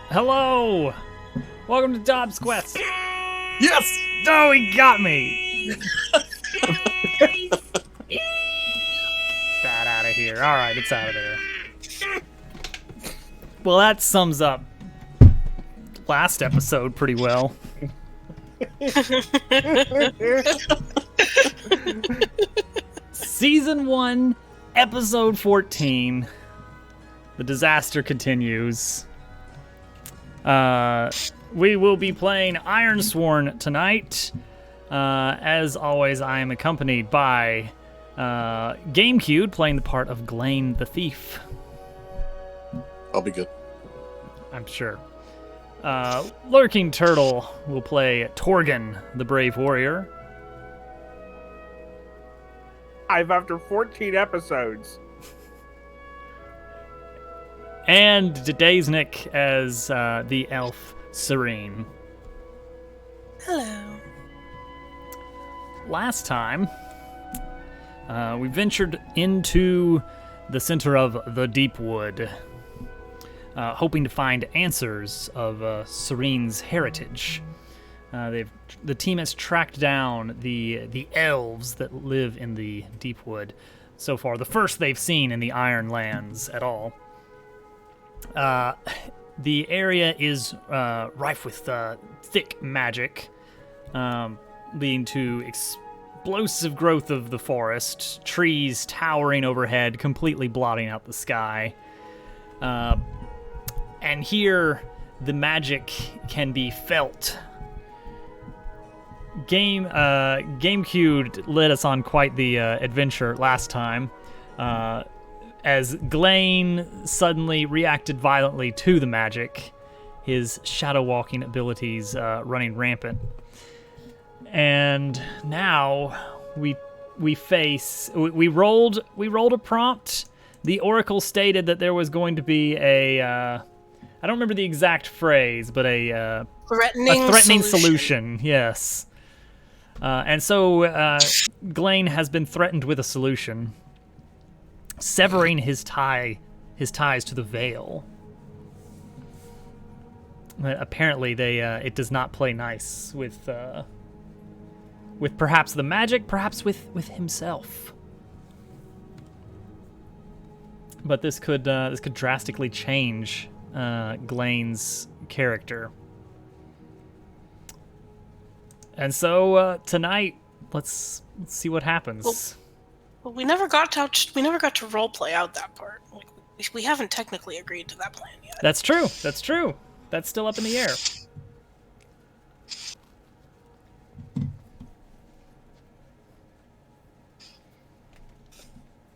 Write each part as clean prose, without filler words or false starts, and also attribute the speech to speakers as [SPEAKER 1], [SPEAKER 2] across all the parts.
[SPEAKER 1] Hello! Welcome to DobbsQuest.
[SPEAKER 2] Yes!
[SPEAKER 1] Oh, he got me! That out of here. Alright, it's out of there. Well, that sums up last episode pretty well. Season 1, Episode 14. The disaster continues. We will be playing Ironsworn tonight. As always, I am accompanied by GameCube playing the part of Glaine the Thief.
[SPEAKER 2] I'll be good.
[SPEAKER 1] I'm sure. Lurking Turtle will play Torgan, the Brave Warrior.
[SPEAKER 3] After 14 episodes.
[SPEAKER 1] And Daysnick as the elf Serene.
[SPEAKER 4] Hello.
[SPEAKER 1] Last time, we ventured into the center of the Deepwood, hoping to find answers of Serene's heritage. The team has tracked down the elves that live in the Deepwood so far. The first they've seen in the Iron Lands at all. The area is rife with thick magic, leading to explosive growth of the forest, trees towering overhead, completely blotting out the sky. And here, the magic can be felt. GameCube led us on quite the adventure last time, as Glaine suddenly reacted violently to the magic, his shadow walking abilities running rampant. And now we rolled a prompt. The Oracle stated that there was going to be I don't remember the exact phrase, but a threatening solution. Yes. And so Glaine has been threatened with a solution, severing his ties to the Veil. Apparently, it does not play nice with perhaps the magic, perhaps with himself. But this could drastically change Glaine's character. And so tonight, let's see what happens.
[SPEAKER 4] Well, we never got to role play out that part. Like, we haven't technically agreed to that plan yet.
[SPEAKER 1] That's true. That's still up in the air.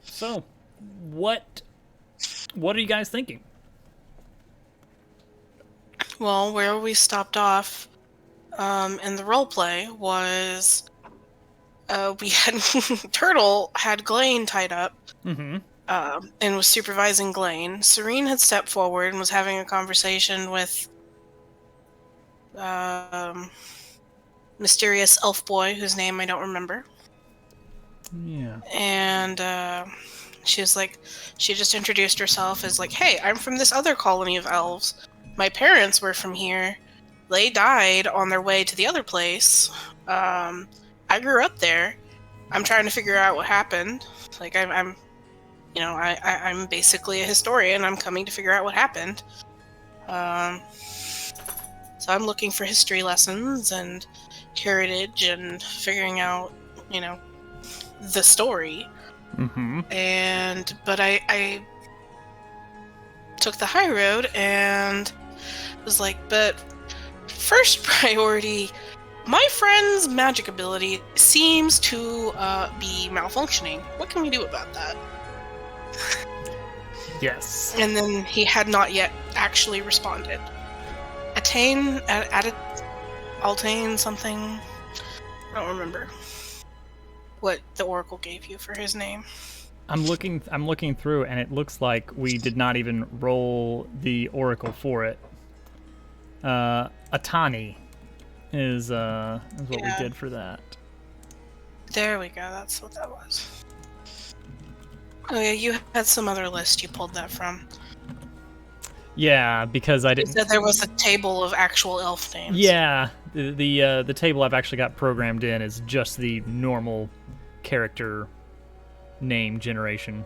[SPEAKER 1] So, what are you guys thinking?
[SPEAKER 4] Well, where we stopped off in the roleplay was we had Turtle had Glaine tied up, and was supervising Glaine. Serene had stepped forward and was having a conversation with mysterious elf boy whose name I don't remember.
[SPEAKER 1] Yeah.
[SPEAKER 4] And she just introduced herself as like, "Hey, I'm from this other colony of elves. My parents were from here. They died on their way to the other place. I grew up there. I'm trying to figure out what happened. Like, I'm basically a historian. I'm coming to figure out what happened. So I'm looking for history lessons and heritage and figuring out, the story."
[SPEAKER 1] Mm-hmm.
[SPEAKER 4] But I took the high road and was like, but first priority, my friend's magic ability seems to be malfunctioning. What can we do about that?
[SPEAKER 1] Yes.
[SPEAKER 4] And then he had not yet actually responded. Altain something. I don't remember what the Oracle gave you for his name.
[SPEAKER 1] I'm looking through, and it looks like we did not even roll the Oracle for it. Atani is what we did for that.
[SPEAKER 4] There we go, that's what that was. Oh yeah, you had some other list you pulled that from.
[SPEAKER 1] Yeah, because I
[SPEAKER 4] You
[SPEAKER 1] didn't.
[SPEAKER 4] said there was a table of actual elf names.
[SPEAKER 1] Yeah, the table I've actually got programmed in is just the normal character name generation.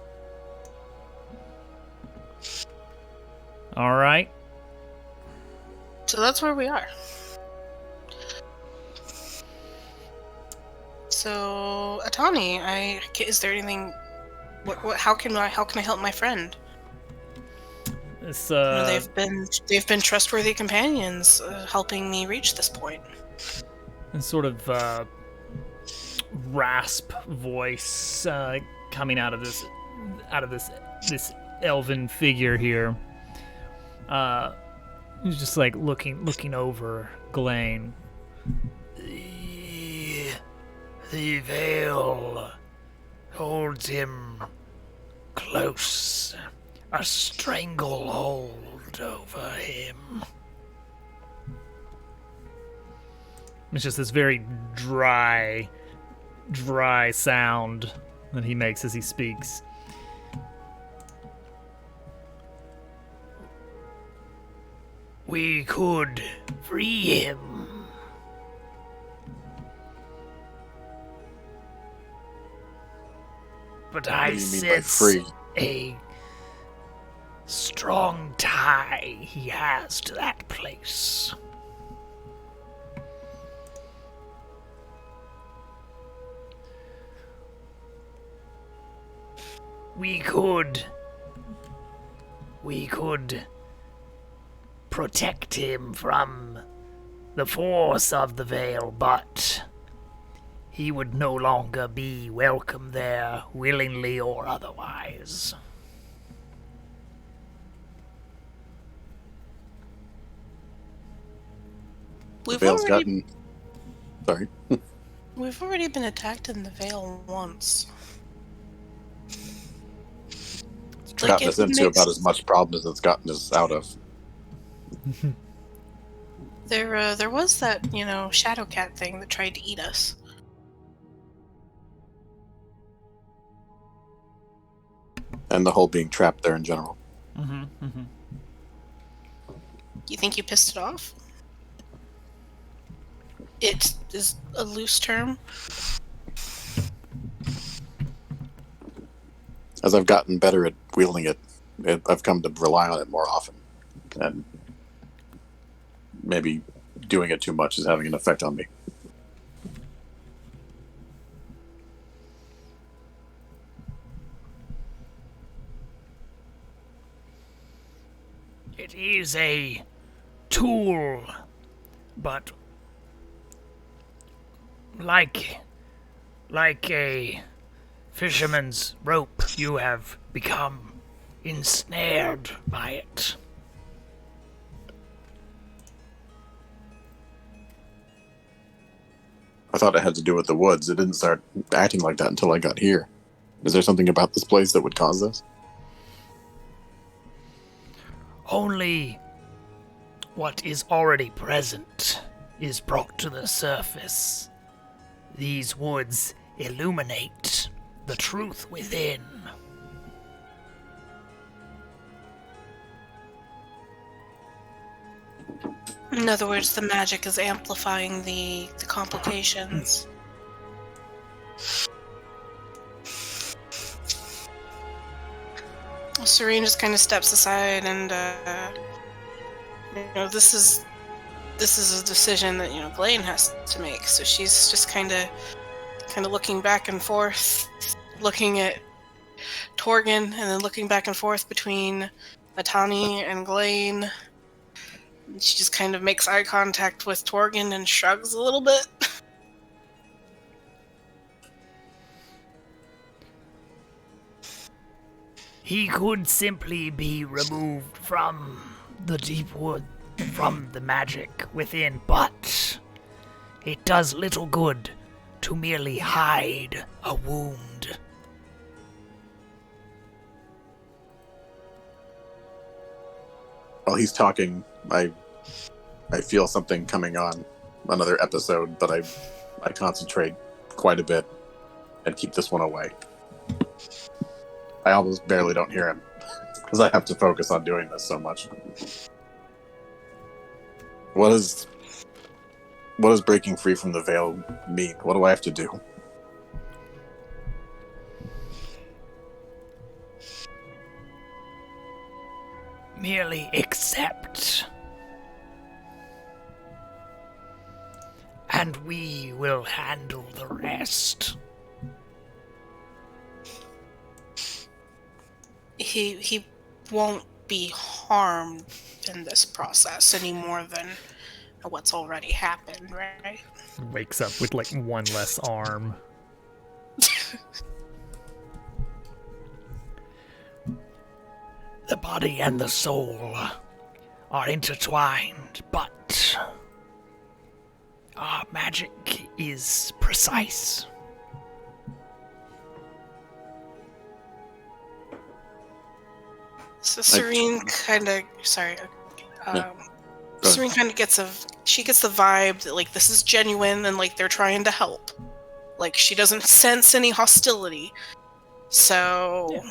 [SPEAKER 1] All right.
[SPEAKER 4] So that's where we are. So, Atani, is there anything? How can I help my friend?
[SPEAKER 1] This
[SPEAKER 4] They've been trustworthy companions, helping me reach this point.
[SPEAKER 1] sort of rasp voice coming out of this elven figure here. He's just like looking over Glenn. The veil holds him close. A stranglehold over him. It's just this very dry sound that he makes as he speaks. We could free him. But I
[SPEAKER 2] What do you mean by
[SPEAKER 1] sense
[SPEAKER 2] free?
[SPEAKER 1] a strong tie he has to that place. We could protect him from the force of the veil, but he would no longer be welcome there, willingly or otherwise.
[SPEAKER 2] The veil's gotten... Sorry.
[SPEAKER 4] We've already been attacked in the Vale once.
[SPEAKER 2] It's gotten us into about as much problem as it's gotten us out of.
[SPEAKER 4] There was that, shadow cat thing that tried to eat us.
[SPEAKER 2] And the whole being trapped there in general.
[SPEAKER 4] You think you pissed it off? It is a loose term.
[SPEAKER 2] As I've gotten better at wielding it, I've come to rely on it more often. And maybe doing it too much is having an effect on me.
[SPEAKER 1] It is a tool, but like a fisherman's rope, you have become ensnared by it.
[SPEAKER 2] I thought it had to do with the woods. It didn't start acting like that until I got here. Is there something about this place that would cause this?
[SPEAKER 1] Only what is already present is brought to the surface. These woods illuminate the truth within.
[SPEAKER 4] In other words, the magic is amplifying the complications. Serene just kind of steps aside, and this is a decision that Glenn has to make. So she's just kind of looking back and forth, looking at Torgen, and then looking back and forth between Atani and Glenn. She just kind of makes eye contact with Torgen and shrugs a little bit.
[SPEAKER 1] He could simply be removed from the deep wood, from the magic within, but it does little good to merely hide a wound.
[SPEAKER 2] While he's talking, I feel something coming on, another episode, but I concentrate quite a bit and keep this one away. I almost barely don't hear him. Because I have to focus on doing this so much. What does breaking free from the veil mean? What do I have to do?
[SPEAKER 1] Merely accept. And we will handle the rest.
[SPEAKER 4] He won't be harmed in this process any more than what's already happened, right?
[SPEAKER 1] Wakes up with like one less arm. The body and the soul are intertwined, but our magic is precise.
[SPEAKER 4] So Serene kind of, Serene kind of gets the vibe that like this is genuine and like they're trying to help. Like she doesn't sense any hostility, so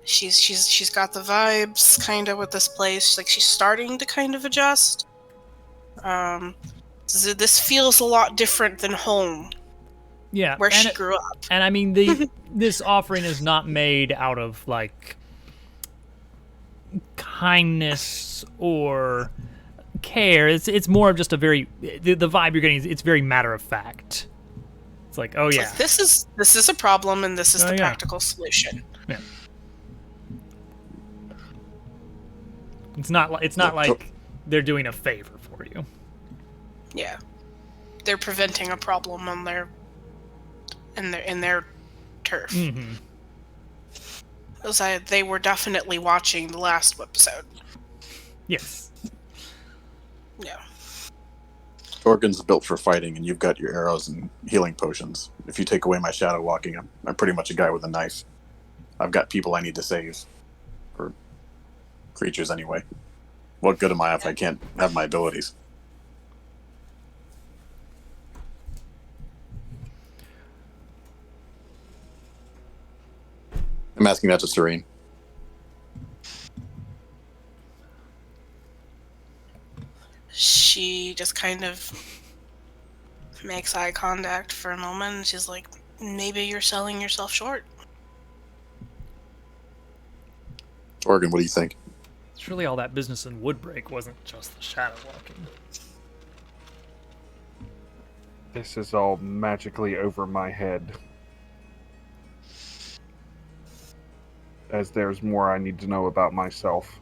[SPEAKER 4] she's got the vibes kind of with this place. Like she's starting to kind of adjust. So this feels a lot different than home.
[SPEAKER 1] Yeah,
[SPEAKER 4] where she grew up.
[SPEAKER 1] And I mean this offering is not made out of like kindness or care. It's more of just a very the vibe you're getting. It's very matter of fact. It's like, oh yeah,
[SPEAKER 4] like, this is a problem, and this is the practical solution.
[SPEAKER 1] Yeah. It's not like they're doing a favor for you.
[SPEAKER 4] Yeah, they're preventing a problem on in their turf.
[SPEAKER 1] Mm-hmm.
[SPEAKER 4] They were definitely watching the last episode.
[SPEAKER 1] Yes.
[SPEAKER 4] Yeah.
[SPEAKER 2] Organ's built for fighting, and you've got your arrows and healing potions. If you take away my shadow walking, I'm pretty much a guy with a knife. I've got people I need to save. Or creatures, anyway. What good am I if I can't have my abilities? I'm asking that to Serene.
[SPEAKER 4] She just kind of makes eye contact for a moment, and she's like, maybe you're selling yourself short.
[SPEAKER 2] Organ, what do you think?
[SPEAKER 1] Surely all that business in Woodbreak wasn't just the shadow walking.
[SPEAKER 3] This is all magically over my head. As there's more I need to know about myself.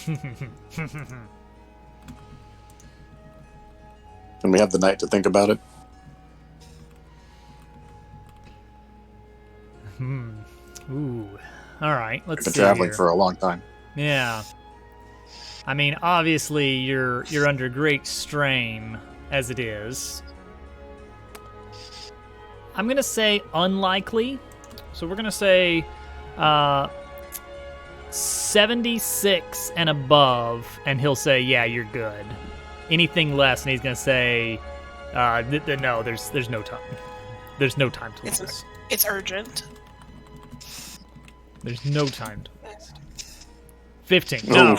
[SPEAKER 2] And we have the night to think about it.
[SPEAKER 1] Ooh. All right. Let's see.
[SPEAKER 2] We've been traveling
[SPEAKER 1] here.
[SPEAKER 2] for a long time.
[SPEAKER 1] Yeah. I mean, obviously you're under great strain as it is. I'm gonna say unlikely. So we're gonna say 76 and above, and he'll say, yeah, you're good. Anything less, and he's gonna say, no, there's no time. There's no time to lose.
[SPEAKER 4] It's urgent.
[SPEAKER 1] There's no time to lose. 15. No.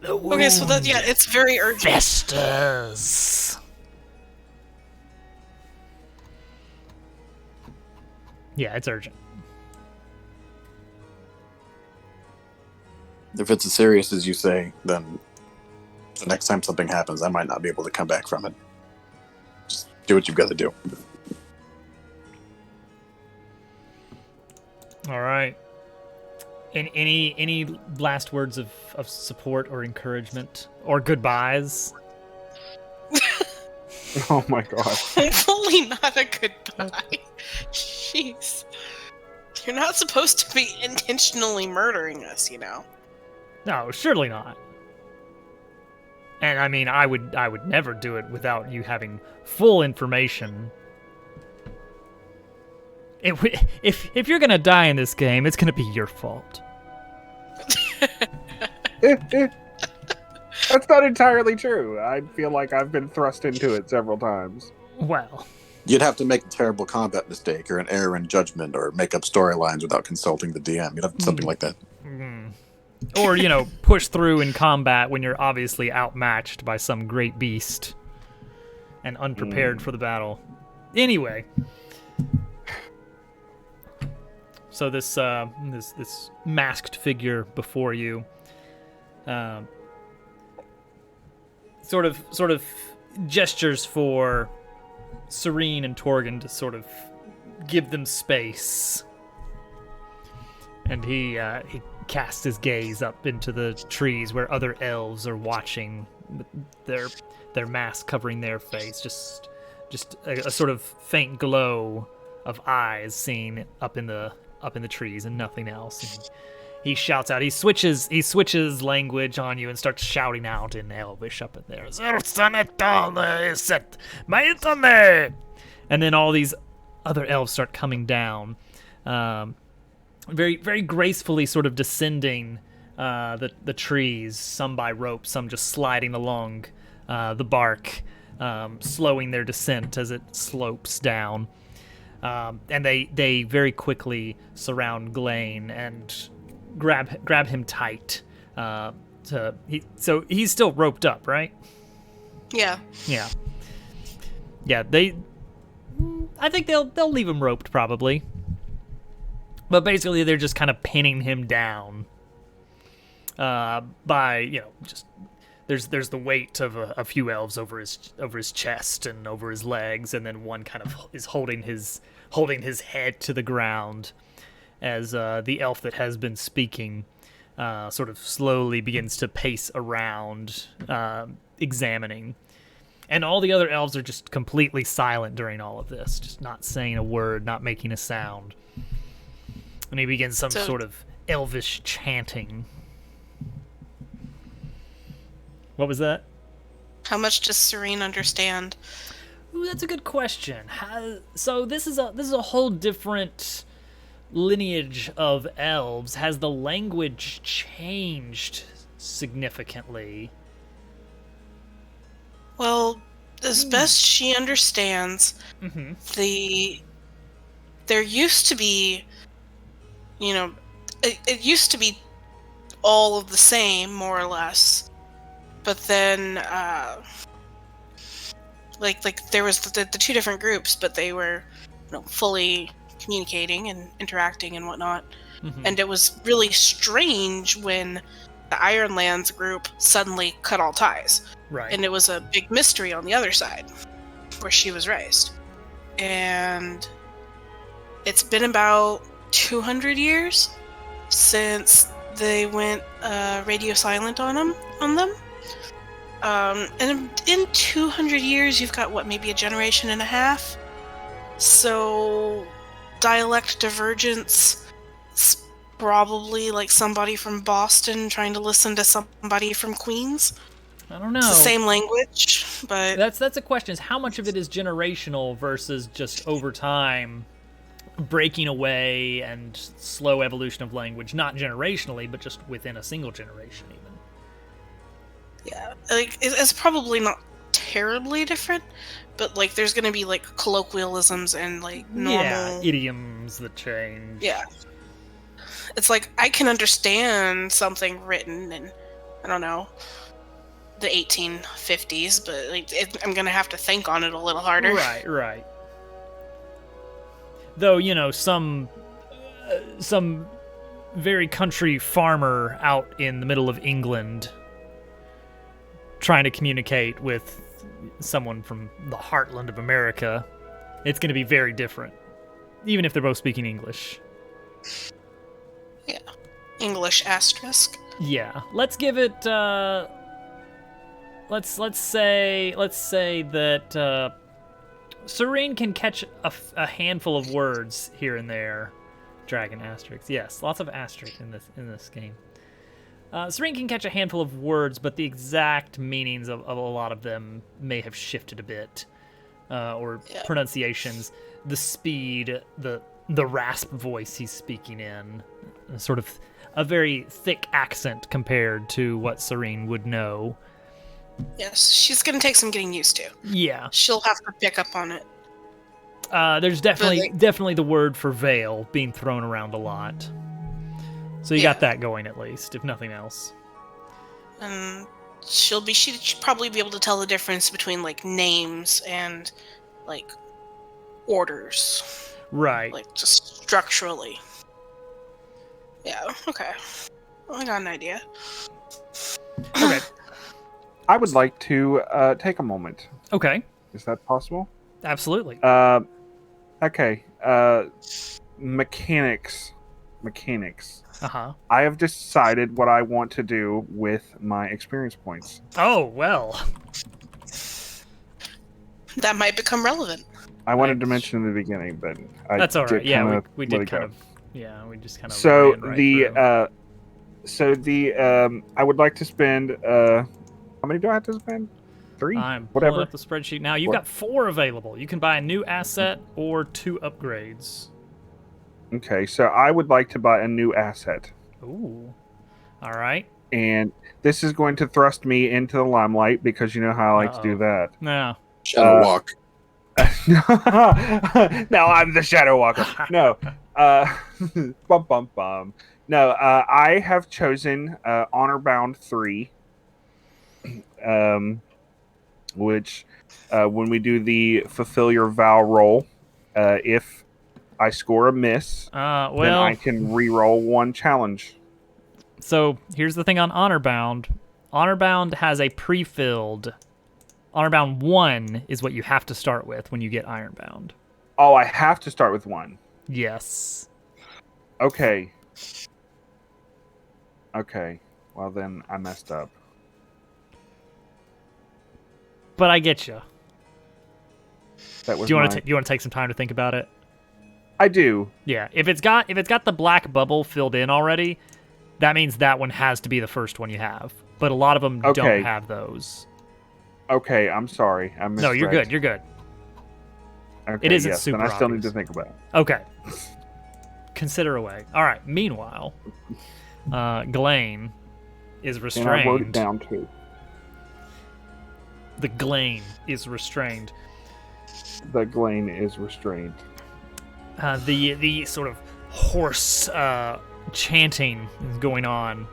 [SPEAKER 4] Okay, so it's very urgent.
[SPEAKER 1] Festers. Yeah, it's urgent.
[SPEAKER 2] If it's as serious as you say, then the next time something happens, I might not be able to come back from it. Just do what you've got to do.
[SPEAKER 1] All right. And any last words of support or encouragement or goodbyes?
[SPEAKER 3] Oh my god.
[SPEAKER 4] Hopefully not a goodbye. Jeez. You're not supposed to be intentionally murdering us, you know.
[SPEAKER 1] No, surely not. And I mean, I would never do it without you having full information. If you're gonna die in this game, it's gonna be your fault.
[SPEAKER 3] That's not entirely true. I feel like I've been thrust into it several times.
[SPEAKER 1] Well,
[SPEAKER 2] You'd have to make a terrible combat mistake or an error in judgment or make up storylines without consulting the DM. You'd have something like that.
[SPEAKER 1] Or, push through in combat when you're obviously outmatched by some great beast and unprepared for the battle. Anyway. So this masked figure before you sort of gestures for Serene and Torgon to sort of give them space. And he casts his gaze up into the trees where other elves are watching, with their mask covering their face. Just a sort of faint glow of eyes seen up in the trees and nothing else. And he shouts out. He switches language on you and starts shouting out in Elvish up in there. And then all these other elves start coming down. Very, very gracefully sort of descending the trees, some by rope, some just sliding along the bark, slowing their descent as it slopes down. And they very quickly surround Glane and grab him tight. So he's still roped up, right?
[SPEAKER 4] Yeah.
[SPEAKER 1] Yeah. Yeah, I think they'll leave him roped probably. But basically, they're just kind of pinning him down by, just there's the weight of a few elves over his chest and over his legs, and then one kind of is holding his head to the ground as the elf that has been speaking sort of slowly begins to pace around, examining. And all the other elves are just completely silent during all of this, just not saying a word, not making a sound. And he begins some sort of elvish chanting. What was that?
[SPEAKER 4] How much does Serene understand?
[SPEAKER 1] Ooh, that's a good question. So this is a whole different lineage of elves. Has the language changed significantly?
[SPEAKER 4] Well, as best she understands, there used to be, it used to be all of the same, more or less. But then, like there was the two different groups, but they were, fully communicating and interacting and whatnot. And it was really strange when the Ironlands group suddenly cut all ties.
[SPEAKER 1] Right.
[SPEAKER 4] And it was a big mystery on the other side, where she was raised. And it's been about 200 years since they went radio silent on them. And in 200 years, you've got, maybe a generation and a half? So, dialect divergence is probably like somebody from Boston trying to listen to somebody from Queens.
[SPEAKER 1] I don't know.
[SPEAKER 4] It's the same language, but...
[SPEAKER 1] That's a question, is how much of it is generational versus just over time breaking away and slow evolution of language, not generationally, but just within a single generation even.
[SPEAKER 4] Yeah, it's probably not terribly different, but there's gonna be colloquialisms and normal
[SPEAKER 1] idioms that change.
[SPEAKER 4] Yeah, it's I can understand something written in, I don't know, the 1850s, but I'm gonna have to think on it a little harder.
[SPEAKER 1] Right. Though some very country farmer out in the middle of England trying to communicate with someone from the heartland of America, it's going to be very different, even if they're both speaking English.
[SPEAKER 4] Yeah, English asterisk.
[SPEAKER 1] Yeah, let's give it. Let's say that Serene can catch a handful of words here and there. Dragon asterisk. Yes, lots of asterisks in this game. Serene can catch a handful of words, but the exact meanings of a lot of them may have shifted a bit, or pronunciations, the speed, the rasp voice he's speaking in, sort of a very thick accent compared to what Serene would know.
[SPEAKER 4] Yes, she's gonna take some getting used to.
[SPEAKER 1] Yeah.
[SPEAKER 4] She'll have to pick up on it.
[SPEAKER 1] There's definitely the word for veil being thrown around a lot. So you got that going at least, if nothing else.
[SPEAKER 4] And she'd probably be able to tell the difference between like names and like orders.
[SPEAKER 1] Right.
[SPEAKER 4] Like just structurally. Yeah, okay. Well, I got an idea.
[SPEAKER 1] Okay.
[SPEAKER 3] I would like to take a moment.
[SPEAKER 1] Okay.
[SPEAKER 3] Is that possible?
[SPEAKER 1] Absolutely.
[SPEAKER 3] Okay. Mechanics.
[SPEAKER 1] Uh-huh.
[SPEAKER 3] I have decided what I want to do with my experience points.
[SPEAKER 1] Oh, well.
[SPEAKER 4] That might become relevant.
[SPEAKER 3] I wanted to mention in the beginning, but
[SPEAKER 1] that's all right. Yeah, we did kind of. Yeah, we just kind of. So
[SPEAKER 3] I would like to spend. How many do I have to spend? 3.
[SPEAKER 1] I'm
[SPEAKER 3] whatever.
[SPEAKER 1] pulling up the spreadsheet now. You've got 4 available. You can buy a new asset or 2 upgrades.
[SPEAKER 3] Okay, so I would like to buy a new asset.
[SPEAKER 1] Ooh. All right.
[SPEAKER 3] And this is going to thrust me into the limelight because you know how I like to do that.
[SPEAKER 1] No.
[SPEAKER 2] Shadow walk.
[SPEAKER 3] No, I'm the Shadow Walker. No. Bum bum bum. No, I have chosen Honor Bound 3. Which when we do the fulfill your vow roll, if I score a miss, then I can re-roll 1 challenge.
[SPEAKER 1] So here's the thing on Honor Bound. Honor Bound has a pre-filled. Honor Bound 1 is what you have to start with when you get Ironbound.
[SPEAKER 3] Oh, I have to start with 1.
[SPEAKER 1] Yes.
[SPEAKER 3] Okay. Well, then I messed up.
[SPEAKER 1] But I get you.
[SPEAKER 3] That was
[SPEAKER 1] do you want to take some time to think about it?
[SPEAKER 3] I do.
[SPEAKER 1] Yeah. If it's got the black bubble filled in already, that means that one has to be the first one you have. But a lot of them don't have those.
[SPEAKER 3] Okay, I'm sorry. I misread.
[SPEAKER 1] No, you're good. You're good.
[SPEAKER 3] Okay,
[SPEAKER 1] it isn't super
[SPEAKER 3] then I still
[SPEAKER 1] obvious.
[SPEAKER 3] need to think about it.
[SPEAKER 1] Okay. Consider away. All right. Meanwhile, Glane is restrained.
[SPEAKER 3] And I wrote it down too.
[SPEAKER 1] The Glane is restrained.
[SPEAKER 3] The Glane is restrained.
[SPEAKER 1] The sort of hoarse chanting is going on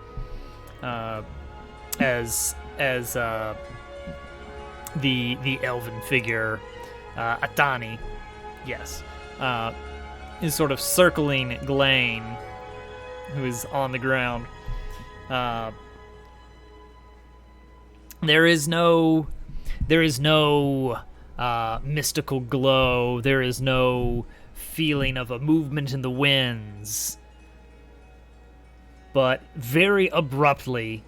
[SPEAKER 1] as the elven figure Atani, yes, is sort of circling Glane, who is on the ground. There is no mystical glow. There is no feeling of a movement in the winds. But very abruptly,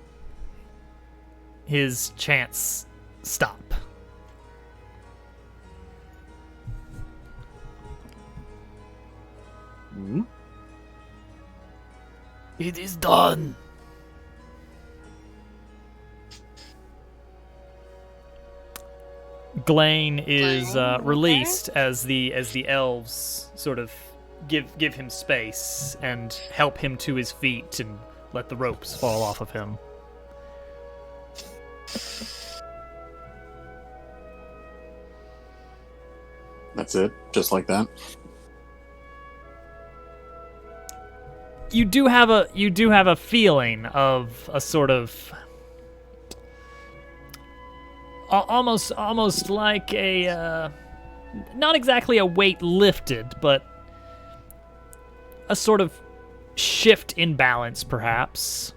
[SPEAKER 1] his chants stop.
[SPEAKER 3] Hmm?
[SPEAKER 1] It is done. Glane is released as the elves sort of give him space and help him to his feet and let the ropes fall off of him.
[SPEAKER 2] That's it, just like that.
[SPEAKER 1] You do have a feeling of a sort of almost like a not exactly a weight lifted, but a sort of shift in balance, perhaps.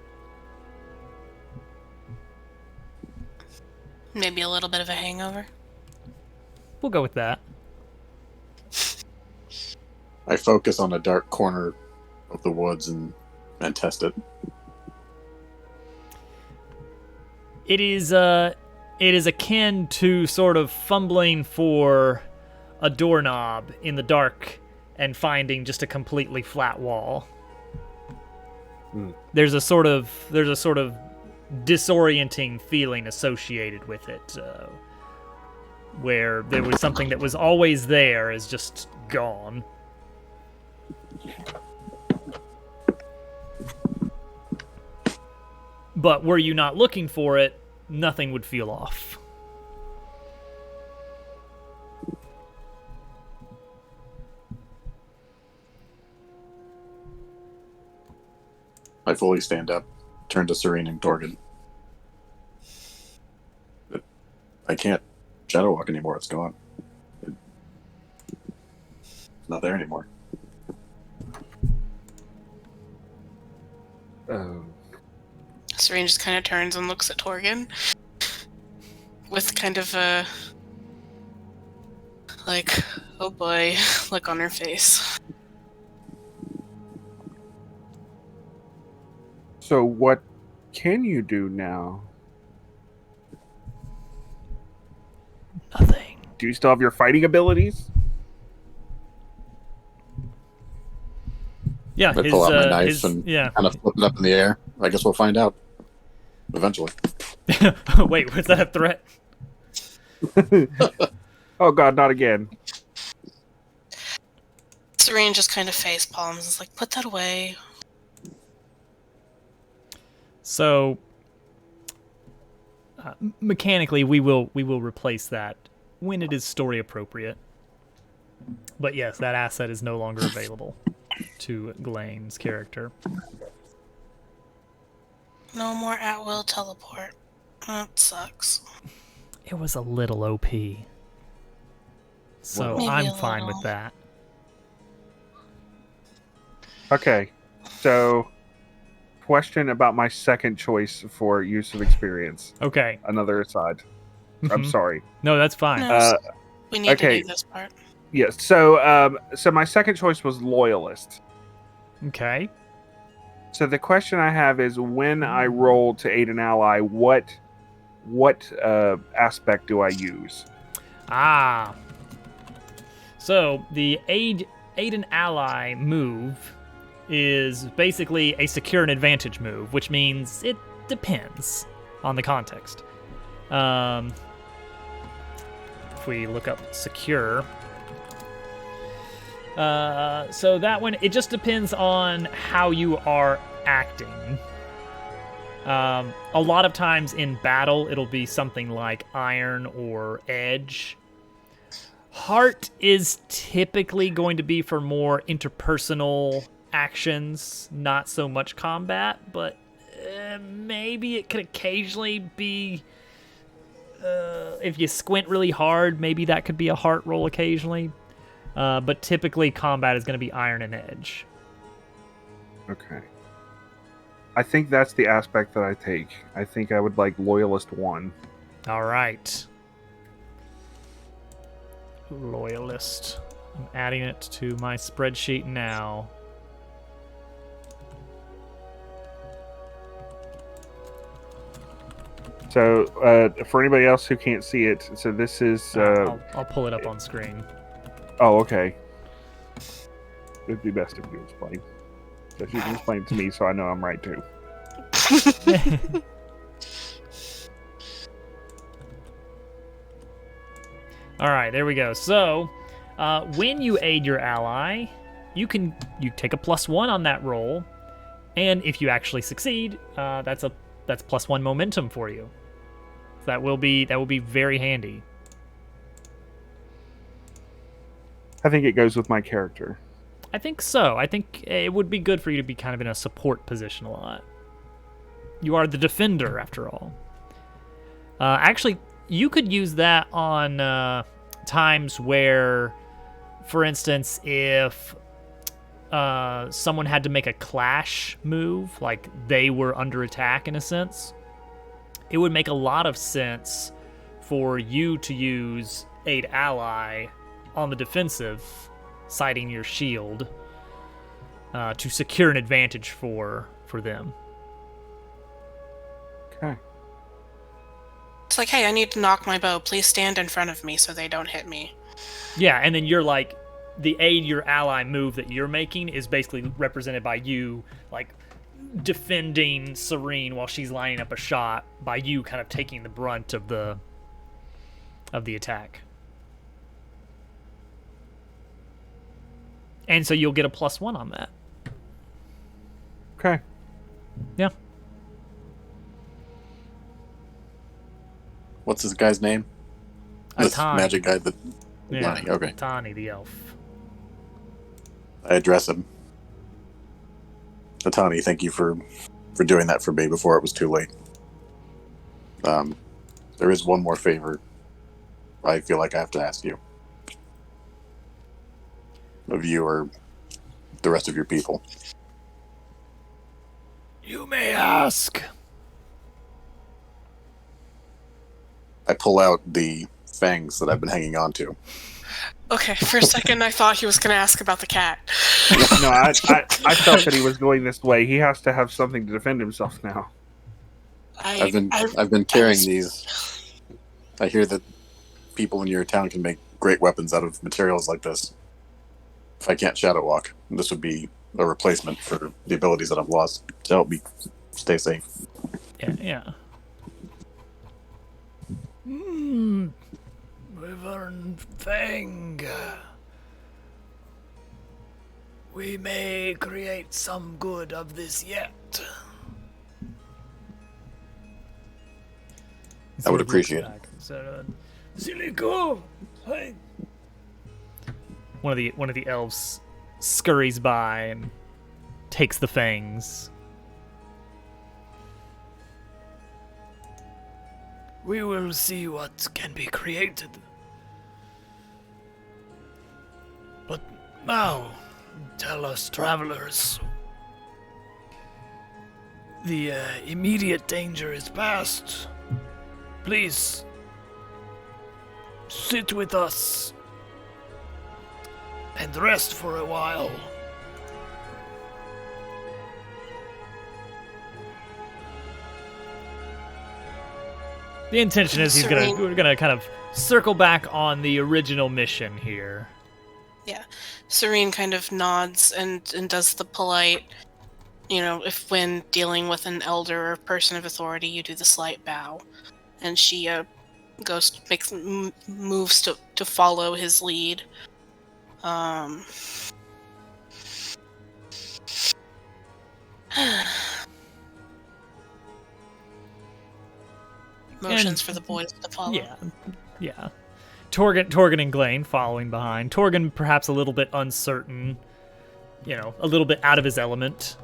[SPEAKER 4] Maybe a little bit of a hangover.
[SPEAKER 1] We'll go with that.
[SPEAKER 2] I focus on a dark corner of the woods and test it.
[SPEAKER 1] It is akin to sort of fumbling for a doorknob in the dark and finding just a completely flat wall. There's a sort of disorienting feeling associated with it, where there was something that was always there is just gone. But were you not looking for it, nothing would feel off.
[SPEAKER 2] I fully stand up, turn to Serene and Torgan. I can't shadow walk anymore. It's gone. It's not there anymore.
[SPEAKER 4] Serene just kind of turns and looks at Torgan with kind of a like, oh boy, look on her face.
[SPEAKER 3] So what can you do now?
[SPEAKER 1] Nothing.
[SPEAKER 3] Do you still have your fighting abilities?
[SPEAKER 1] Yeah,
[SPEAKER 2] I pull out my knife and kind of flip it up in the air. I guess we'll find out eventually.
[SPEAKER 1] Wait, was that a threat?
[SPEAKER 3] Oh god, not again.
[SPEAKER 4] Serene just kind of face palms and is like, put that away.
[SPEAKER 1] So mechanically, we will replace that when it is story appropriate. But yes, that asset is no longer available to Glaine's character.
[SPEAKER 4] No more at-will teleport. That sucks.
[SPEAKER 1] It was a little OP. So
[SPEAKER 4] Maybe
[SPEAKER 1] I'm
[SPEAKER 4] a
[SPEAKER 1] fine
[SPEAKER 4] little.
[SPEAKER 1] with that.
[SPEAKER 3] Okay, so question about my second choice for use of experience.
[SPEAKER 1] Okay.
[SPEAKER 3] Another aside. I'm sorry.
[SPEAKER 1] No, that's fine.
[SPEAKER 4] No, we need
[SPEAKER 3] okay.
[SPEAKER 4] to do this part.
[SPEAKER 3] Yes. So, so my second choice was loyalist.
[SPEAKER 1] Okay.
[SPEAKER 3] So the question I have is, when I roll to aid an ally, what aspect do I use?
[SPEAKER 1] Ah. So the aid an ally move is basically a secure an advantage move, which means it depends on the context. If we look up secure. So that one, it just depends on how you are acting. A lot of times in battle, it'll be something like iron or edge. Heart is typically going to be for more interpersonal actions, not so much combat, but maybe it could occasionally be, if you squint really hard, maybe that could be a heart roll occasionally. But typically combat is going to be iron and edge.
[SPEAKER 3] Okay. I think that's the aspect that I take. I think I would like Loyalist 1.
[SPEAKER 1] All right. Loyalist. I'm adding it to my spreadsheet now.
[SPEAKER 3] So, for anybody else who can't see it, so this is...
[SPEAKER 1] I'll pull it up on screen.
[SPEAKER 3] Oh, okay. It'd be best if you explain. So you can explain it to me so I know I'm right too.
[SPEAKER 1] All right, there we go. So, when you aid your ally, you take a +1 on that roll, and if you actually succeed, that's +1 momentum for you. So that will be very handy.
[SPEAKER 3] I think it goes with my character.
[SPEAKER 1] I think so. I think it would be good for you to be kind of in a support position a lot. You are the defender, after all. Actually, you could use that on times where, for instance, if someone had to make a clash move, like they were under attack in a sense, it would make a lot of sense for you to use aid ally on the defensive, citing your shield, to secure an advantage for them.
[SPEAKER 3] Okay.
[SPEAKER 4] It's like, hey, I need to knock my bow. Please stand in front of me so they don't hit me.
[SPEAKER 1] Yeah, and then you're like, the aid your ally move that you're making is basically represented by you, like, defending Serene while she's lining up a shot, by you kind of taking the brunt of the attack. And so you'll get a +1 on that.
[SPEAKER 3] Okay.
[SPEAKER 1] Yeah.
[SPEAKER 2] What's this guy's name? This
[SPEAKER 1] Tani.
[SPEAKER 2] magic guy that...
[SPEAKER 1] Yeah.
[SPEAKER 2] Tani, okay.
[SPEAKER 1] Tani, the elf.
[SPEAKER 2] I address him. Atani, thank you for doing that for me before it was too late. There is one more favor I feel like I have to ask you. Of you or the rest of your people.
[SPEAKER 1] You may ask.
[SPEAKER 2] I pull out the fangs that I've been hanging on to.
[SPEAKER 4] Okay, for a second I thought he was going to ask about the cat.
[SPEAKER 3] No, I felt that he was going this way. He has to have something to defend himself now.
[SPEAKER 2] I've been carrying these. I hear that people in your town can make great weapons out of materials like this. If I can't shadow walk, this would be a replacement for the abilities that I've lost to help me stay safe.
[SPEAKER 1] Yeah. Wyvern Fang. We may create some good of this yet.
[SPEAKER 2] I would appreciate it.
[SPEAKER 1] Silico! Hey. One of the elves scurries by and takes the fangs. We will see what can be created. But now, tell us, travelers. The immediate danger is past. Please, sit with us and rest for a while. The intention is we're gonna kind of circle back on the original mission here.
[SPEAKER 4] Yeah. Serene kind of nods and does the polite, if when dealing with an elder or person of authority, you do the slight bow. And she moves to follow his lead. Motions for the boys to follow.
[SPEAKER 1] Yeah. Torgan and Glane following behind. Torgan perhaps a little bit uncertain, a little bit out of his element.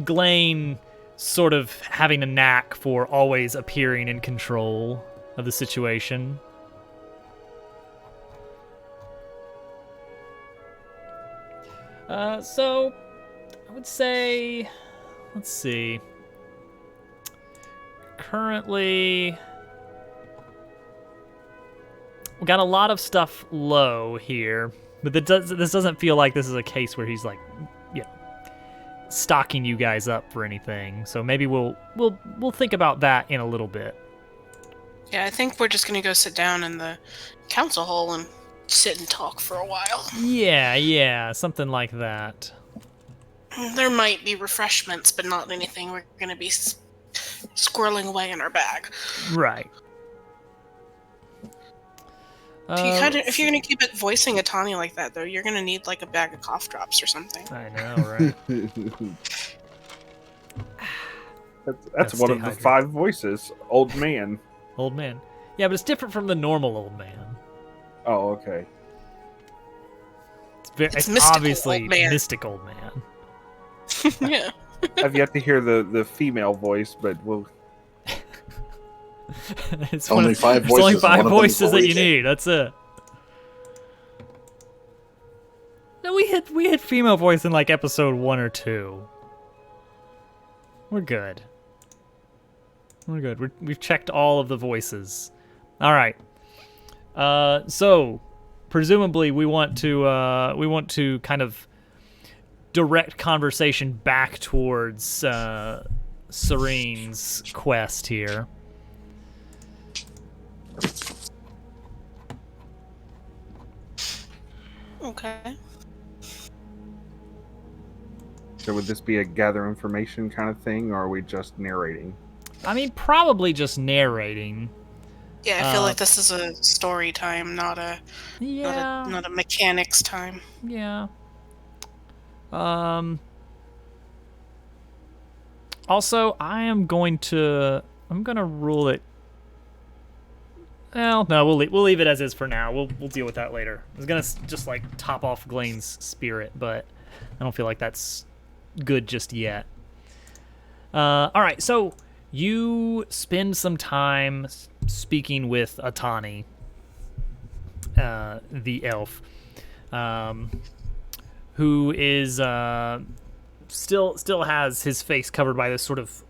[SPEAKER 1] Glane sort of having a knack for always appearing in control of the situation. So, I would say, let's see. Currently, we got a lot of stuff low here, but this doesn't feel like this is a case where he's like, stocking you guys up for anything. So maybe we'll think about that in a little bit.
[SPEAKER 4] Yeah, I think we're just gonna go sit down in the council hall and sit and talk for a while.
[SPEAKER 1] Yeah, something like that.
[SPEAKER 4] There might be refreshments, but not anything we're gonna be squirreling away in our bag.
[SPEAKER 1] Right.
[SPEAKER 4] If you're gonna keep it voicing Atani like that, though, you're gonna need like a bag of cough drops or something.
[SPEAKER 1] I know, right?
[SPEAKER 3] that's one of the 5 voices. Old man.
[SPEAKER 1] Old man. Yeah, but it's different from the normal old man.
[SPEAKER 3] Oh, okay.
[SPEAKER 1] It's obviously mystic old man.
[SPEAKER 4] Yeah.
[SPEAKER 3] I've yet to hear the female voice, but we'll.
[SPEAKER 1] It's
[SPEAKER 2] only 5 voices.
[SPEAKER 1] It's only 5 voices that you need. That's it. No, we hit female voice in like episode 1 or 2. We're good. We've checked all of the voices. All right. So presumably we want to kind of direct conversation back towards Serene's quest here.
[SPEAKER 4] Okay.
[SPEAKER 3] So would this be a gather information kind of thing, or are we just narrating?
[SPEAKER 1] I mean, probably just narrating.
[SPEAKER 4] Yeah, I feel like this is a story time, not a mechanics time.
[SPEAKER 1] Yeah. Also, I'm gonna rule it. Well, no, we'll leave it as is for now. We'll deal with that later. I was gonna just like top off Glane's spirit, but I don't feel like that's good just yet. All right, so you spend some time speaking with Atani, the elf, who is still has his face covered by this sort of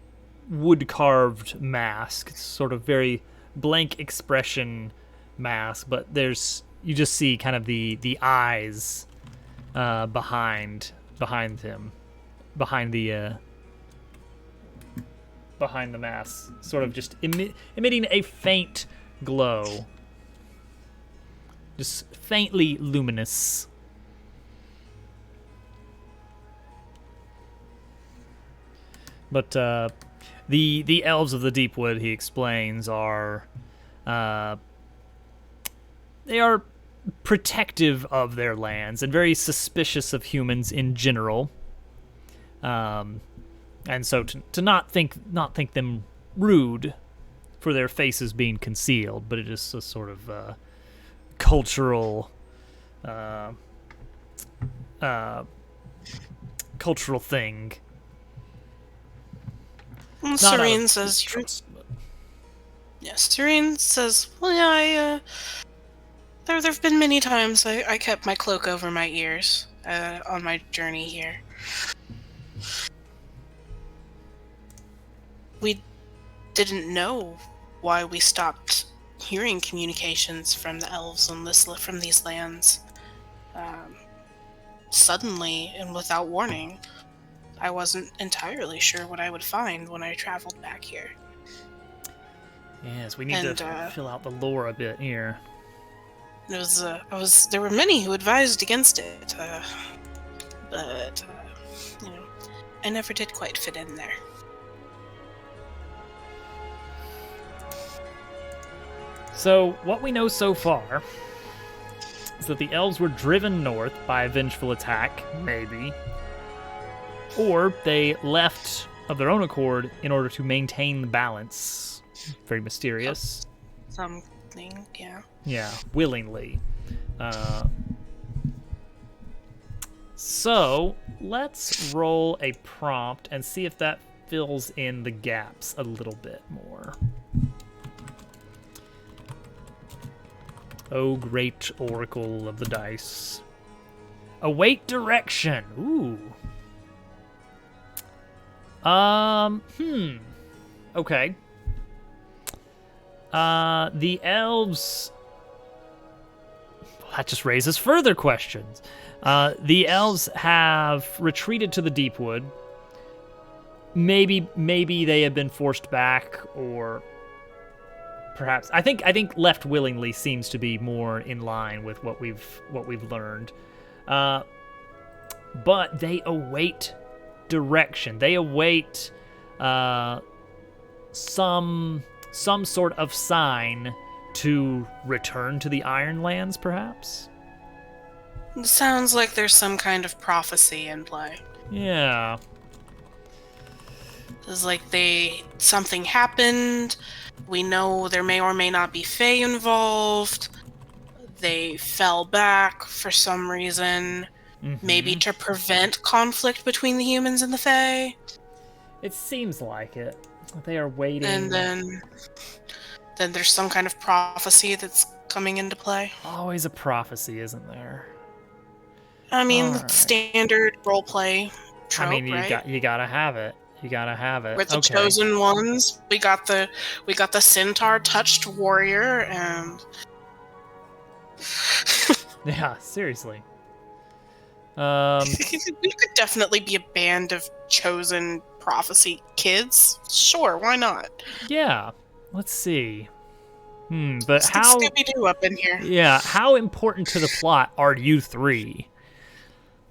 [SPEAKER 1] wood-carved mask. It's sort of very blank expression mask, but you just see kind of the eyes behind him, behind the mask, sort of just emitting a faint glow, just faintly luminous. But the elves of the Deepwood, he explains, are they are protective of their lands and very suspicious of humans in general. And so to not think them rude for their faces being concealed, but it is a sort of cultural thing.
[SPEAKER 4] Serene says, Serene says, well, yeah, there have been many times I kept my cloak over my ears on my journey here. We didn't know why we stopped hearing communications from the elves from these lands. Suddenly and without warning. I wasn't entirely sure what I would find when I traveled back here.
[SPEAKER 1] Yes, we need to fill out the lore a bit here.
[SPEAKER 4] There were many who advised against it, but I never did quite fit in there.
[SPEAKER 1] So, what we know so far is that the elves were driven north by a vengeful attack, maybe, or they left of their own accord in order to maintain the balance. Very mysterious.
[SPEAKER 4] Something, yeah.
[SPEAKER 1] Yeah, willingly. So, let's roll a prompt and see if that fills in the gaps a little bit more. Oh, great oracle of the dice. Await direction. Ooh. Okay. The elves... That just raises further questions. The elves have retreated to the Deepwood. Maybe they have been forced back, or perhaps I think left willingly seems to be more in line with what we've learned. But they await direction. They await some sort of sign to return to the Ironlands, perhaps?
[SPEAKER 4] It sounds like there's some kind of prophecy in play.
[SPEAKER 1] Yeah.
[SPEAKER 4] It's like something happened. We know there may or may not be Fae involved. They fell back for some reason. Mm-hmm. Maybe to prevent conflict between the humans and the Fae.
[SPEAKER 1] It seems like it. They are waiting.
[SPEAKER 4] And then there's some kind of prophecy that's coming into play.
[SPEAKER 1] Always a prophecy, isn't there?
[SPEAKER 4] I mean, right. Standard roleplay trope,
[SPEAKER 1] I mean,
[SPEAKER 4] right?
[SPEAKER 1] you gotta have it. You gotta have it.
[SPEAKER 4] We're the chosen ones. We got the centaur-touched warrior, and
[SPEAKER 1] yeah, seriously.
[SPEAKER 4] We could definitely be a band of chosen prophecy kids. Sure, why not?
[SPEAKER 1] Yeah. Let's see. But
[SPEAKER 4] Stick
[SPEAKER 1] how...
[SPEAKER 4] Scooby-Doo up in here.
[SPEAKER 1] Yeah, how important to the plot are you three?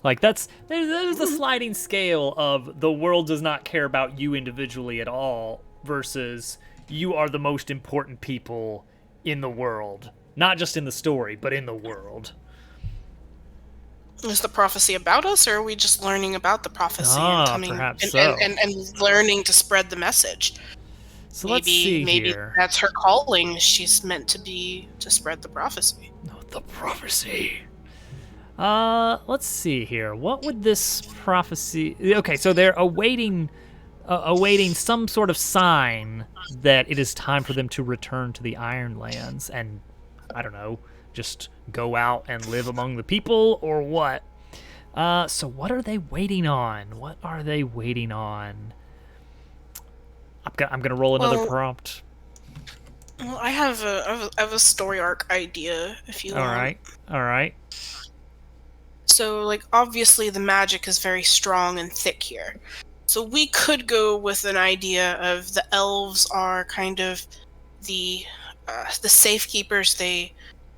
[SPEAKER 1] Like, there's a sliding scale of the world does not care about you individually at all versus you are the most important people in the world. Not just in the story, but in the world.
[SPEAKER 4] Is the prophecy about us, or are we just learning about the prophecy and coming
[SPEAKER 1] perhaps
[SPEAKER 4] and learning to spread the message?
[SPEAKER 1] So let's see
[SPEAKER 4] maybe
[SPEAKER 1] here.
[SPEAKER 4] That's her calling. She's meant to spread the prophecy.
[SPEAKER 1] The prophecy. Let's see here. What would this prophecy... Okay, so they're awaiting some sort of sign that it is time for them to return to the Ironlands and, I don't know, just go out and live among the people, or what? So what are they waiting on? What are they waiting on? I'm gonna roll another prompt.
[SPEAKER 4] Well, I have a story arc idea, if you want.
[SPEAKER 1] All right.
[SPEAKER 4] So, like, obviously the magic is very strong and thick here. So we could go with an idea of the elves are kind of the safekeepers. They're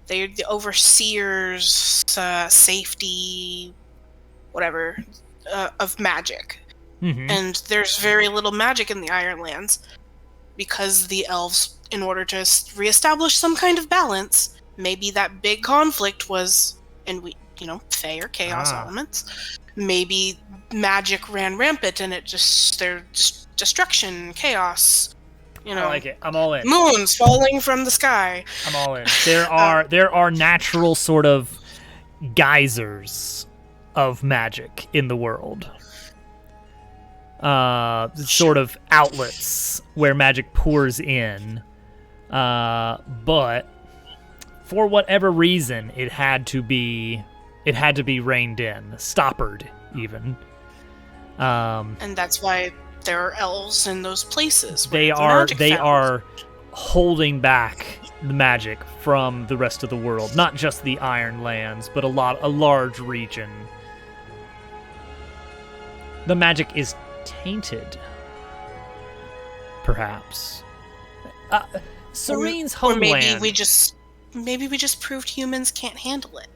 [SPEAKER 4] the overseers, safety, whatever, of magic.
[SPEAKER 1] Mm-hmm.
[SPEAKER 4] And there's very little magic in the Ironlands because the elves, in order to reestablish some kind of balance, maybe that big conflict was, and we, Fae or chaos elements. Maybe magic ran rampant and they're just destruction, chaos.
[SPEAKER 1] I like it. I'm all in.
[SPEAKER 4] Moons falling from the sky.
[SPEAKER 1] I'm all in. There are natural sort of geysers of magic in the world. Sort of outlets where magic pours in. But for whatever reason, it had to be reined in, stoppered even.
[SPEAKER 4] And that's why there are elves in those places.
[SPEAKER 1] They are holding back the magic from the rest of the world, not just the Ironlands, but a large region. The magic is tainted, perhaps. Serene's homeland.
[SPEAKER 4] Or maybe we just proved humans can't handle it.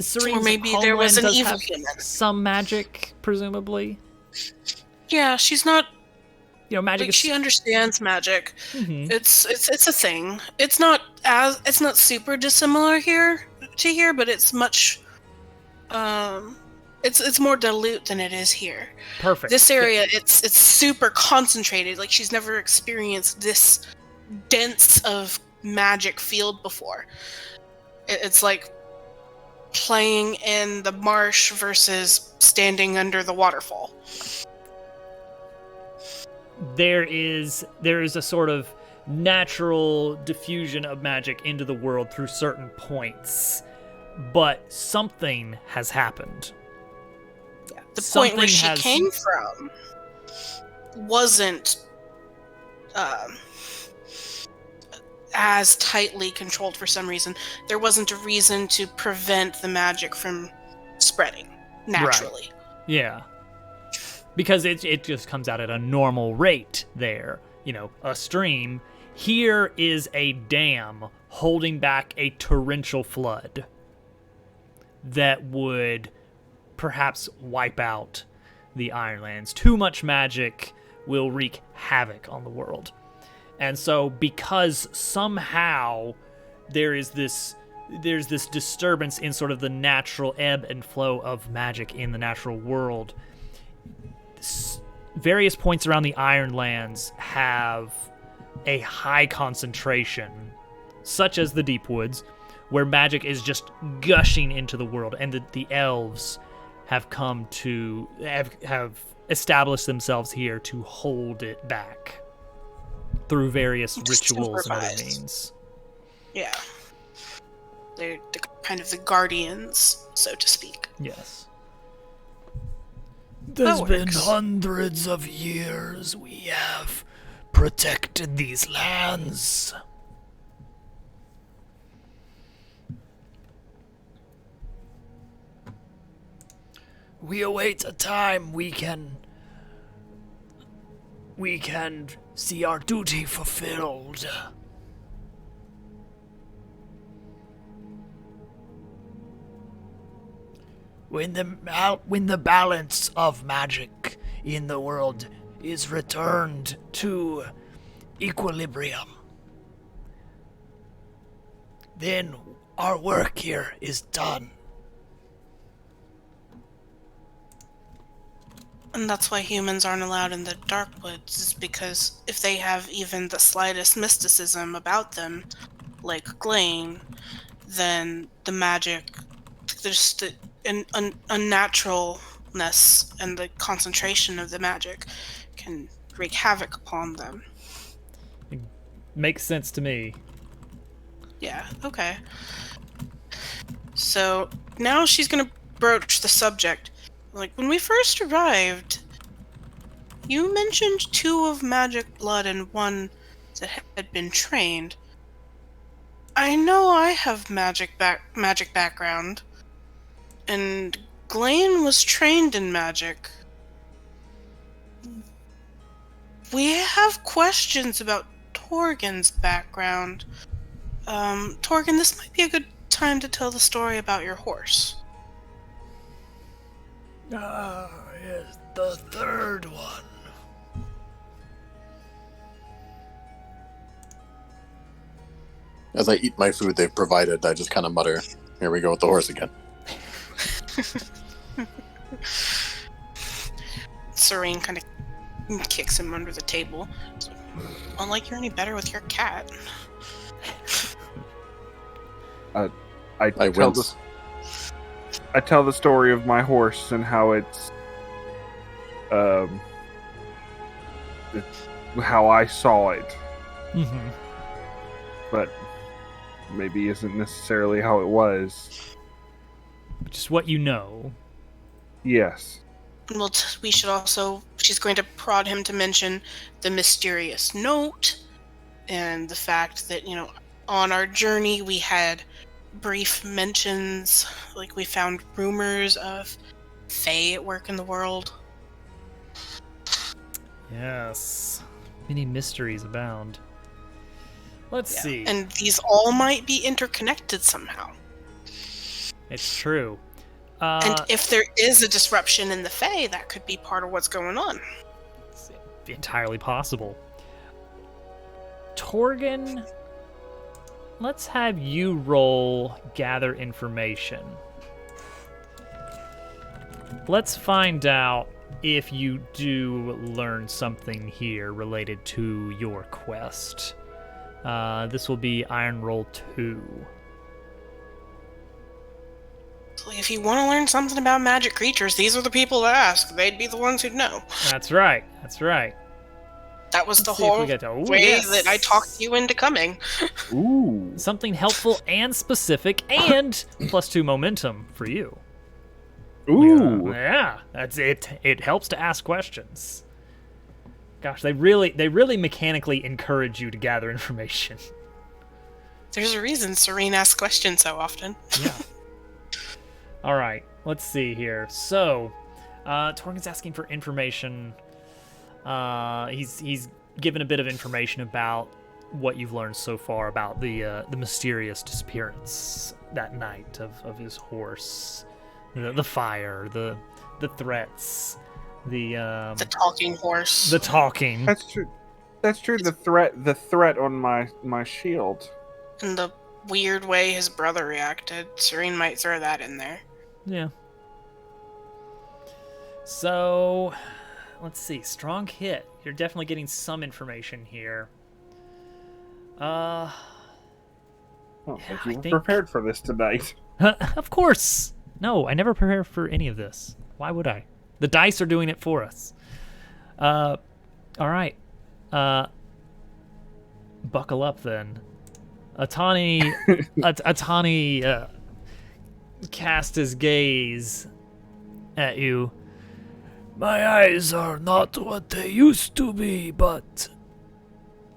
[SPEAKER 1] Serene's
[SPEAKER 4] or maybe there was an evil
[SPEAKER 1] have
[SPEAKER 4] human.
[SPEAKER 1] Some magic, presumably.
[SPEAKER 4] Yeah, she's not.
[SPEAKER 1] Magic.
[SPEAKER 4] She understands magic.
[SPEAKER 1] Mm-hmm.
[SPEAKER 4] It's a thing. It's not super dissimilar to here, but it's much. It's more dilute than it is here.
[SPEAKER 1] Perfect.
[SPEAKER 4] This area, it's super concentrated. Like, she's never experienced this dense of magic field before. It's like playing in the marsh versus standing under the waterfall.
[SPEAKER 1] There is a sort of natural diffusion of magic into the world through certain points, but something has happened.
[SPEAKER 4] Yeah, the point where she came from wasn't as tightly controlled for some reason. There wasn't a reason to prevent the magic from spreading naturally.
[SPEAKER 1] Right. Yeah. Because it just comes out at a normal rate there. A stream. Here is a dam holding back a torrential flood that would perhaps wipe out the Ironlands. Too much magic will wreak havoc on the world. And so because somehow there's this disturbance in sort of the natural ebb and flow of magic in the natural world, various points around the Ironlands have a high concentration, such as the Deep Woods, where magic is just gushing into the world, and the elves have come to have established themselves here to hold it back through various rituals and other means.
[SPEAKER 4] Yeah. They're kind of the guardians, so to speak.
[SPEAKER 1] Yes. There's been hundreds of years we have protected these lands. We await a time we can see our duty fulfilled. When the balance of magic in the world is returned to equilibrium, then our work here is done.
[SPEAKER 4] And that's why humans aren't allowed in the dark woods, is because if they have even the slightest mysticism about them, like Glane, then the there's the unnaturalness and the concentration of the magic can wreak havoc upon them.
[SPEAKER 1] It makes sense to me.
[SPEAKER 4] Yeah, okay. So now she's gonna broach the subject. Like, when we first arrived, you mentioned 2 of magic blood and 1 that had been trained. I know I have magic background, and Glenn was trained in magic. We have questions about Torgen's background. Torgen, this might be a good time to tell the story about your horse.
[SPEAKER 5] Yes, the third one.
[SPEAKER 2] As I eat my food they've provided, I just kind of mutter, "Here we go with the horse again."
[SPEAKER 4] Serene kind of kicks him under the table. Well, like you're any better with your cat.
[SPEAKER 2] I
[SPEAKER 3] tell the story of my horse and how it's how I saw it.
[SPEAKER 1] Mm-hmm.
[SPEAKER 3] But maybe isn't necessarily how it was.
[SPEAKER 1] Just what you know.
[SPEAKER 3] Yes.
[SPEAKER 4] Well, we should also... She's going to prod him to mention the mysterious note and the fact that, on our journey we had brief mentions, like we found rumors of Fae at work in the world.
[SPEAKER 1] Yes. Many mysteries abound. Let's see.
[SPEAKER 4] And these all might be interconnected somehow.
[SPEAKER 1] It's true.
[SPEAKER 4] And if there is a disruption in the Fae, that could be part of what's going on.
[SPEAKER 1] It's entirely possible. Torgen, let's have you roll gather information. Let's find out if you do learn something here related to your quest. This will be Iron Roll 2.
[SPEAKER 4] If you want to learn something about magic creatures, these are the people to ask. They'd be the ones who'd know.
[SPEAKER 1] That's right. That's right.
[SPEAKER 4] That was the whole way that I talked you into coming.
[SPEAKER 3] Ooh.
[SPEAKER 1] Something helpful and specific, and +2 momentum for you.
[SPEAKER 3] Ooh.
[SPEAKER 1] Yeah, that's it. It helps to ask questions. Gosh, they really mechanically encourage you to gather information.
[SPEAKER 4] There's a reason Serene asks questions so often.
[SPEAKER 1] Yeah. All right, let's see here. So, Torgen's asking for information. He's given a bit of information about what you've learned so far about the mysterious disappearance that night of his horse, the fire, the threats, the
[SPEAKER 4] talking horse.
[SPEAKER 1] The talking.
[SPEAKER 3] That's true. That's true. The threat on my shield.
[SPEAKER 4] And the weird way his brother reacted. Serene might throw that in there.
[SPEAKER 1] Yeah. So, let's see. Strong hit. You're definitely getting some information here.
[SPEAKER 3] Oh,
[SPEAKER 1] Yeah,
[SPEAKER 3] you were prepared for this tonight.
[SPEAKER 1] Of course. No, I never prepare for any of this. Why would I? The dice are doing it for us. All right. Buckle up then. Atani cast his gaze at you.
[SPEAKER 5] My eyes are not what they used to be, but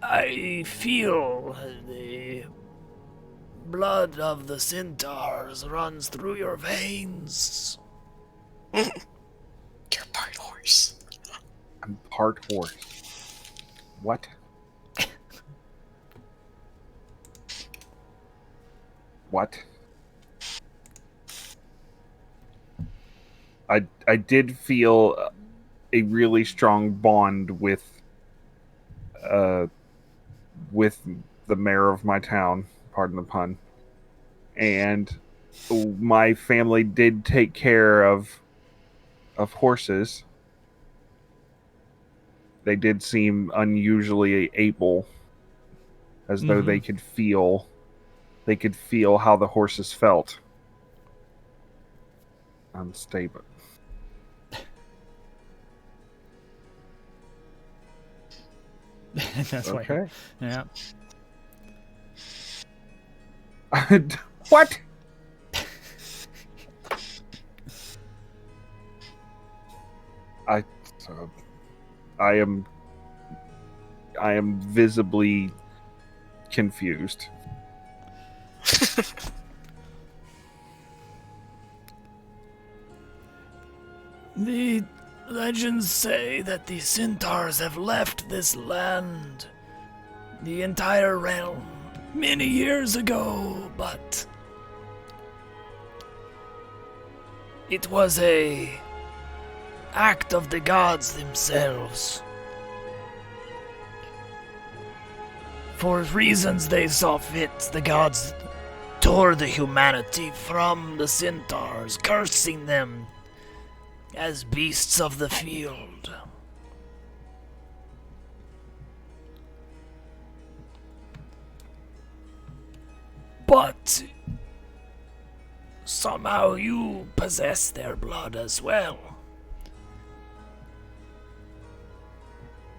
[SPEAKER 5] I feel the blood of the centaurs runs through your veins.
[SPEAKER 4] You're part horse.
[SPEAKER 3] I'm part horse. What? What? I did feel a really strong bond with the mayor of my town, pardon the pun. And my family did take care of horses. They did seem unusually able, as though they could feel how the horses felt. unstable.
[SPEAKER 1] That's
[SPEAKER 3] okay.
[SPEAKER 1] Yeah.
[SPEAKER 3] What? I am visibly confused.
[SPEAKER 5] The legends say that the centaurs have left this land, the entire realm, many years ago, but it was a act of the gods themselves. For reasons they saw fit, the gods tore the humanity from the centaurs, cursing them as beasts of the field. But somehow you possess their blood as well.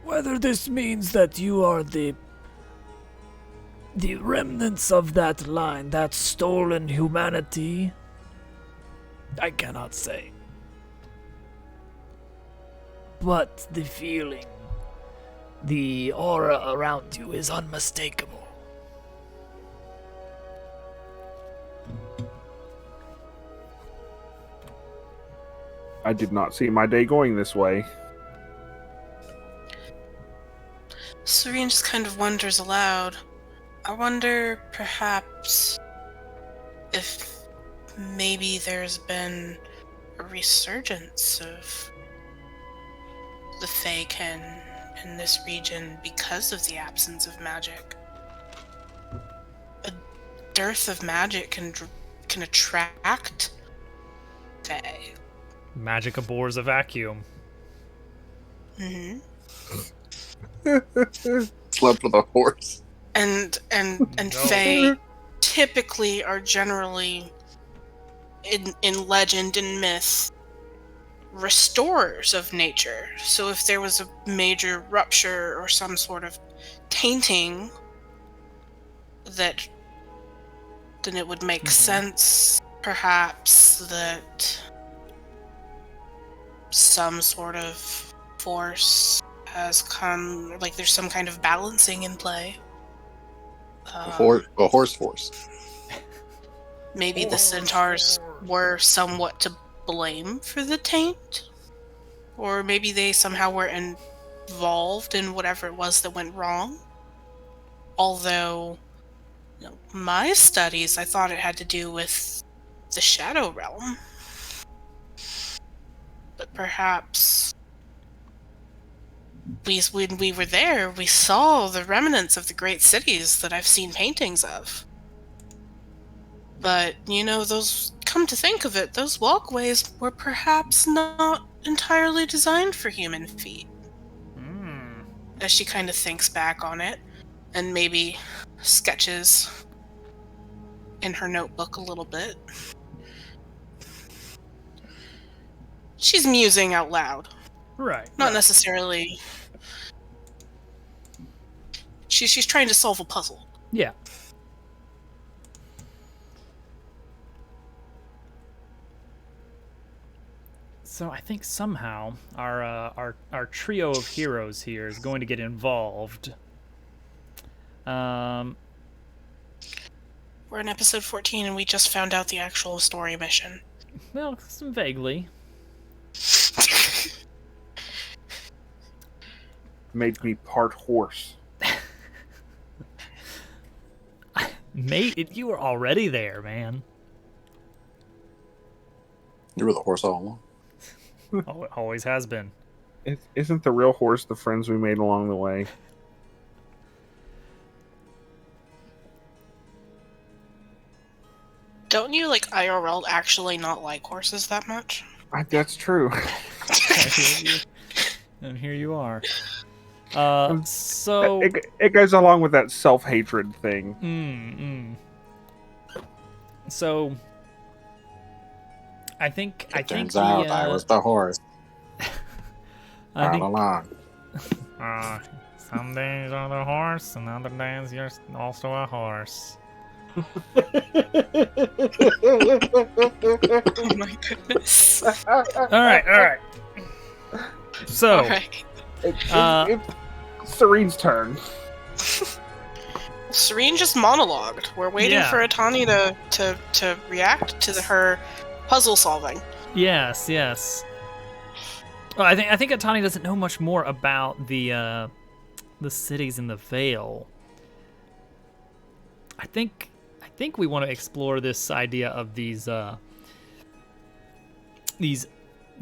[SPEAKER 5] Whether this means that you are the remnants of that line, that stolen humanity, I cannot say. But the feeling, the aura around you is unmistakable.
[SPEAKER 3] I did not see my day going this way.
[SPEAKER 4] Serene just kind of wonders aloud. I wonder, perhaps, if maybe there's been a resurgence of the Feykin in this region because of the absence of magic. A dearth of magic can attract Fey.
[SPEAKER 1] Magic abhors a vacuum.
[SPEAKER 4] Mm-hmm.
[SPEAKER 2] Slept with a horse.
[SPEAKER 4] And
[SPEAKER 1] No.
[SPEAKER 4] Fey typically are generally in legend and myth restorers of nature. So if there was a major rupture or some sort of tainting, then it would make sense perhaps that some sort of force has come, like there's some kind of balancing in play.
[SPEAKER 2] A horse force.
[SPEAKER 4] Maybe the centaurs were somewhat to blame for the taint, or maybe they somehow were involved in whatever it was that went wrong. Although, my studies, I thought it had to do with the Shadow Realm. But perhaps when we were there, we saw the remnants of the great cities that I've seen paintings of. But, come to think of it, those walkways were perhaps not entirely designed for human feet. As she kind of thinks back on it, and maybe sketches in her notebook a little bit. She's musing out loud.
[SPEAKER 1] Right.
[SPEAKER 4] Not necessarily. She's trying to solve a puzzle.
[SPEAKER 1] Yeah. So I think somehow our trio of heroes here is going to get involved.
[SPEAKER 4] We're in episode 14 and we just found out the actual story mission.
[SPEAKER 1] Well, some vaguely.
[SPEAKER 3] Made me part horse.
[SPEAKER 1] Mate, you were already there, man.
[SPEAKER 2] You were the horse all along.
[SPEAKER 1] Always has been.
[SPEAKER 3] Isn't the real horse the friends we made along the way?
[SPEAKER 4] Don't you, IRL actually not like horses that much?
[SPEAKER 3] That's true.
[SPEAKER 1] And here you are. So
[SPEAKER 3] it goes along with that self-hatred thing.
[SPEAKER 1] So
[SPEAKER 2] Turns out I was the horse. All along.
[SPEAKER 1] Some days you're the horse, and other days you're also a horse.
[SPEAKER 4] Oh my goodness.
[SPEAKER 1] All right. So,
[SPEAKER 4] All right.
[SPEAKER 3] It's Serene's turn.
[SPEAKER 4] Serene just monologued. We're waiting for Atani to react to her puzzle solving.
[SPEAKER 1] Yes. Well, I think Atani doesn't know much more about the cities in the Vale. I think we want to explore this idea of these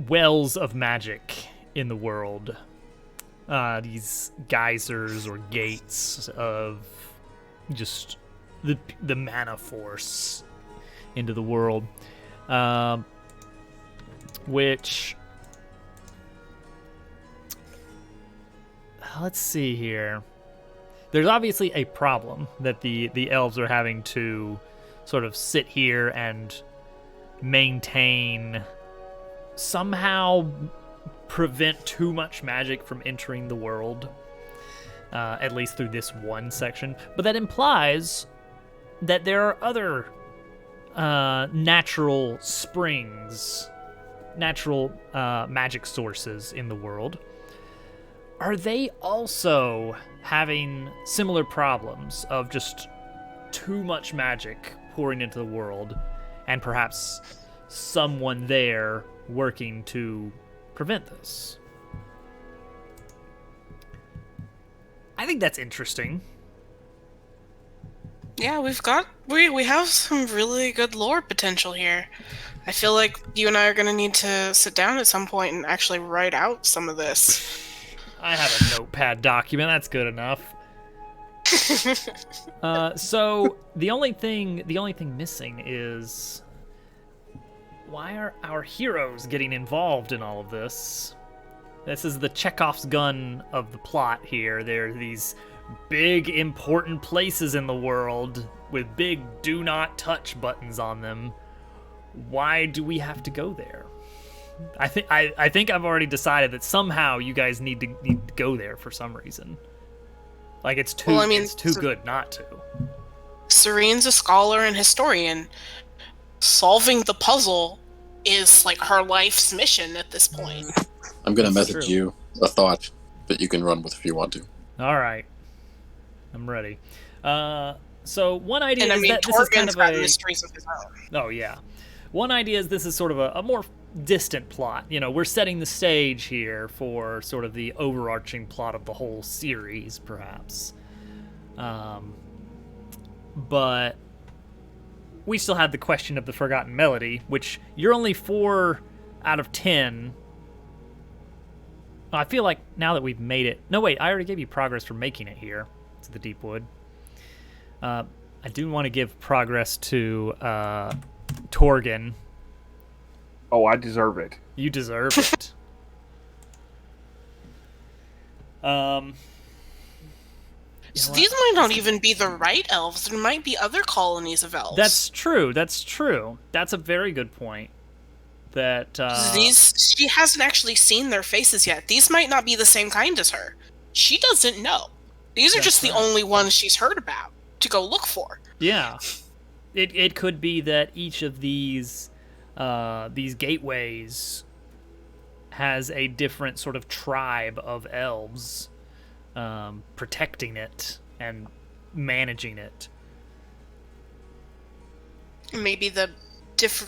[SPEAKER 1] wells of magic in the world. These geysers or gates of just the mana force into the world, which, let's see here. There's obviously a problem that the elves are having to sort of sit here and maintain, somehow prevent too much magic from entering the world, at least through this one section. But that implies that there are other natural springs, natural magic sources in the world. Are they also having similar problems of just too much magic pouring into the world, and perhaps someone there working to prevent this? I think that's interesting.
[SPEAKER 4] Yeah, we have some really good lore potential here. I feel like you and I are going to need to sit down at some point and actually write out some of this.
[SPEAKER 1] I have a notepad document. That's good enough. So the only thing missing is, why are our heroes getting involved in all of this? This is the Chekhov's gun of the plot here. There are these big, important places in the world with big do not touch buttons on them. Why do we have to go there? I think I've already decided that somehow you guys need to go there for some reason. Like, it's too good not to.
[SPEAKER 4] Serene's a scholar and historian. Solving the puzzle is like her life's mission at this point.
[SPEAKER 2] I'm going to message you a thought that you can run with if you want to.
[SPEAKER 1] All right. I'm ready. So one idea is that this is kind of
[SPEAKER 4] mysteries of his own.
[SPEAKER 1] Oh, yeah. One idea is this is sort of a more distant plot. You know, we're setting the stage here for sort of the overarching plot of the whole series, perhaps. But we still have the question of the Forgotten Melody, which you're only 4 out of 10. I feel like now that we've made it... No, wait, I already gave you progress for making it here to the Deepwood. I do want to give progress to Torgan.
[SPEAKER 3] Oh, I deserve it.
[SPEAKER 1] You deserve it.
[SPEAKER 4] So these might not even be the right elves. There might be other colonies of elves.
[SPEAKER 1] That's true. That's a very good point. That
[SPEAKER 4] she hasn't actually seen their faces yet. These might not be the same kind as her. She doesn't know. These are just the only ones she's heard about to go look for.
[SPEAKER 1] Yeah. It could be that each of these gateways has a different sort of tribe of elves protecting it and managing it.
[SPEAKER 4] Maybe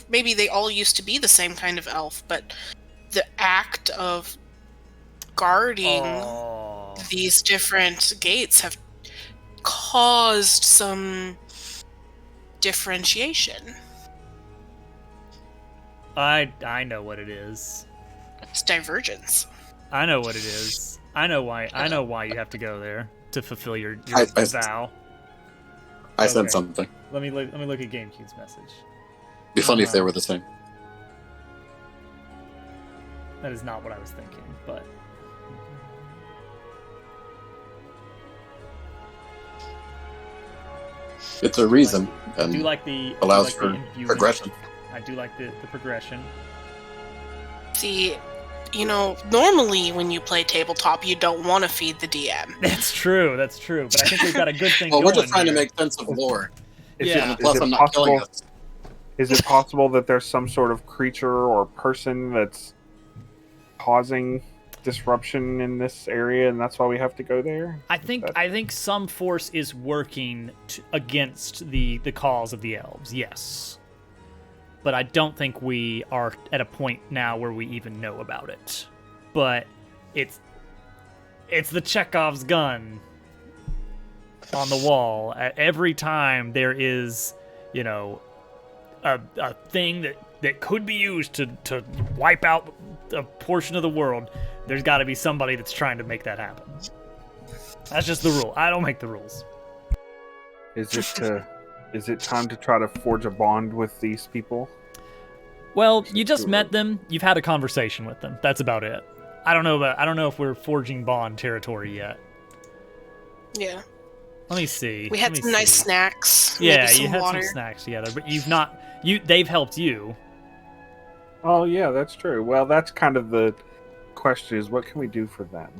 [SPEAKER 4] maybe they all used to be the same kind of elf, but the act of guarding these different gates have caused some differentiation.
[SPEAKER 1] I know what it is.
[SPEAKER 4] It's divergence.
[SPEAKER 1] I know what it is. I know why you have to go there to fulfill your vow.
[SPEAKER 2] I said something.
[SPEAKER 1] Let me look at GameCube's message.
[SPEAKER 2] Be funny if they were the same.
[SPEAKER 1] That is not what I was thinking, but
[SPEAKER 2] it's a reason and
[SPEAKER 1] I do like the
[SPEAKER 2] allows for progression.
[SPEAKER 1] I I do like the progression.
[SPEAKER 4] See, normally when you play tabletop, you don't want to feed the DM.
[SPEAKER 1] That's true. But I think we've got a good thing going.
[SPEAKER 2] We're just trying
[SPEAKER 1] here.
[SPEAKER 2] to make sense of lore.
[SPEAKER 3] Plus, I'm not killing us. Is it possible that there's some sort of creature or person that's causing disruption in this area, and that's why we have to go there?
[SPEAKER 1] I think some force is working against the cause of the elves. Yes. But I don't think we are at a point now where we even know about it. But it's the Chekhov's gun on the wall. Every time there is, a thing that could be used to wipe out a portion of the world, there's got to be somebody that's trying to make that happen. That's just the rule. I don't make the rules.
[SPEAKER 3] Is it time to try to forge a bond with these people?
[SPEAKER 1] Well, you just met them. You've had a conversation with them. That's about it. I don't know if we're forging bond territory yet.
[SPEAKER 4] Yeah.
[SPEAKER 1] Let me see.
[SPEAKER 4] We had some nice snacks.
[SPEAKER 1] Yeah,
[SPEAKER 4] maybe
[SPEAKER 1] you had
[SPEAKER 4] water.
[SPEAKER 1] some snacks together, but you've not. They've helped you.
[SPEAKER 3] Oh yeah, that's true. Well, that's kind of the question: is what can we do for them?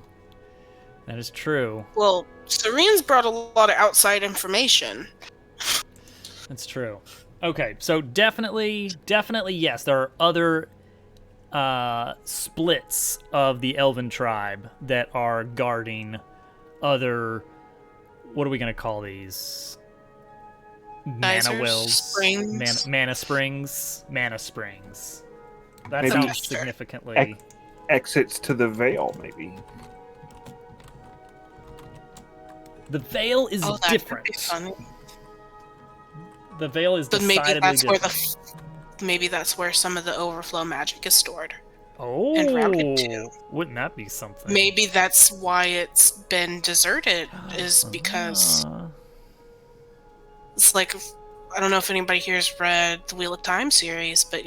[SPEAKER 1] That is true.
[SPEAKER 4] Well, Serene's brought a lot of outside information.
[SPEAKER 1] That's true. Okay, so definitely, yes, there are other splits of the Elven tribe that are guarding other. What are we going to call these? Mana wells?
[SPEAKER 4] Springs?
[SPEAKER 1] Mana springs? Mana springs. That sounds significantly...
[SPEAKER 3] Exits to the Veil, maybe.
[SPEAKER 1] The Veil is different.
[SPEAKER 4] Could be funny.
[SPEAKER 1] The Veil is decidedly different.
[SPEAKER 4] Maybe that's where some of the overflow magic is stored.
[SPEAKER 1] Oh,
[SPEAKER 4] and routed to.
[SPEAKER 1] Wouldn't that be something?
[SPEAKER 4] Maybe that's why it's been deserted, is because it's like, I don't know if anybody here has read the Wheel of Time series, but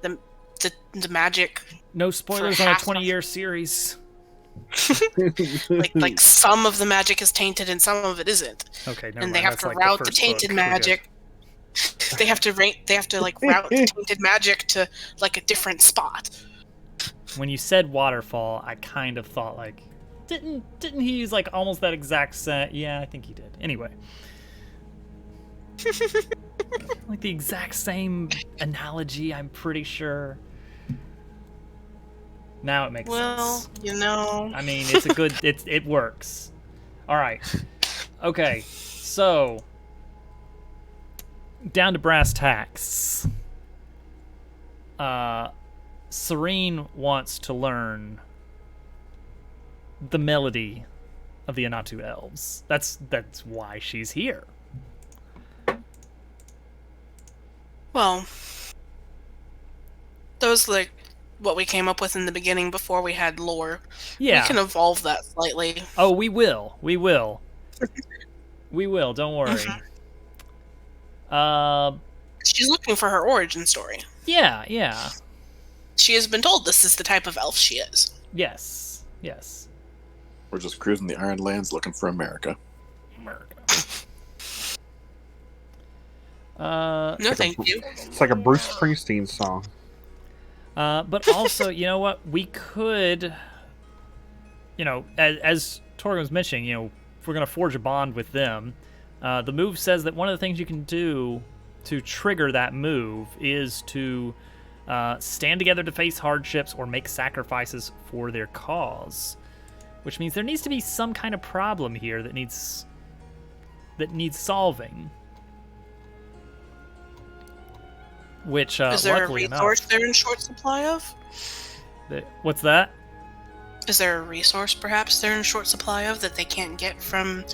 [SPEAKER 4] the magic.
[SPEAKER 1] No spoilers on a 20-year series.
[SPEAKER 4] like some of the magic is tainted and some of it isn't.
[SPEAKER 1] Okay, never
[SPEAKER 4] and
[SPEAKER 1] mind.
[SPEAKER 4] they have
[SPEAKER 1] That's
[SPEAKER 4] to route the tainted magic. They have to route the tainted magic to like a different spot.
[SPEAKER 1] When you said waterfall, I kind of thought like, didn't he use like almost that exact set? Yeah, I think he did. Anyway, like the exact same analogy. I'm pretty sure. Now it makes sense.
[SPEAKER 4] Well,
[SPEAKER 1] I mean, it's a good. It works. All right. Okay. So down to brass tacks. Serene wants to learn the melody of the Anatu elves. That's why she's here.
[SPEAKER 4] Well, those like what we came up with in the beginning before we had lore.
[SPEAKER 1] Yeah.
[SPEAKER 4] We can evolve that slightly.
[SPEAKER 1] Oh, we will. We will. We will. Don't worry.
[SPEAKER 4] She's looking for her origin story.
[SPEAKER 1] Yeah, yeah.
[SPEAKER 4] She has been told this is the type of elf she is.
[SPEAKER 1] Yes, yes.
[SPEAKER 2] We're just cruising the Iron Lands looking for America.
[SPEAKER 4] No, thank you.
[SPEAKER 3] It's like a Bruce Springsteen song.
[SPEAKER 1] But also, you know what? We could, as Torgon was mentioning, if we're going to forge a bond with them, the move says that one of the things you can do to trigger that move is to stand together to face hardships or make sacrifices for their cause. Which means there needs to be some kind of problem here that needs solving. Which,
[SPEAKER 4] is there
[SPEAKER 1] luckily
[SPEAKER 4] a resource
[SPEAKER 1] enough,
[SPEAKER 4] they're in short supply of?
[SPEAKER 1] What's that?
[SPEAKER 4] Is there a resource perhaps they're in short supply of that they can't get from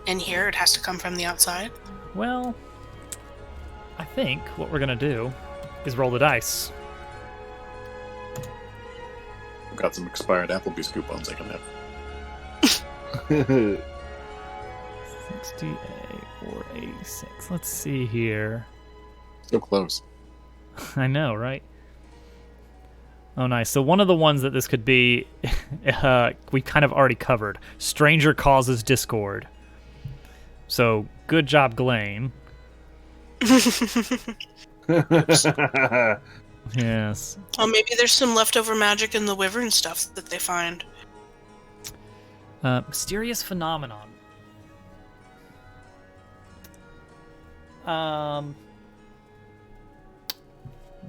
[SPEAKER 4] in here? It has to come from the outside?
[SPEAKER 1] Well, I think what we're going to do is roll the dice.
[SPEAKER 2] I've got some expired Applebee's coupons I can have.
[SPEAKER 1] 60A or 86. Let's see here.
[SPEAKER 2] So close.
[SPEAKER 1] I know, right? Oh, nice. So one of the ones that this could be, we kind of already covered. Stranger causes discord. So good job, Ghislaine. Yes.
[SPEAKER 4] Oh, maybe there's some leftover magic in the wyvern stuff that they find.
[SPEAKER 1] Mysterious phenomenon.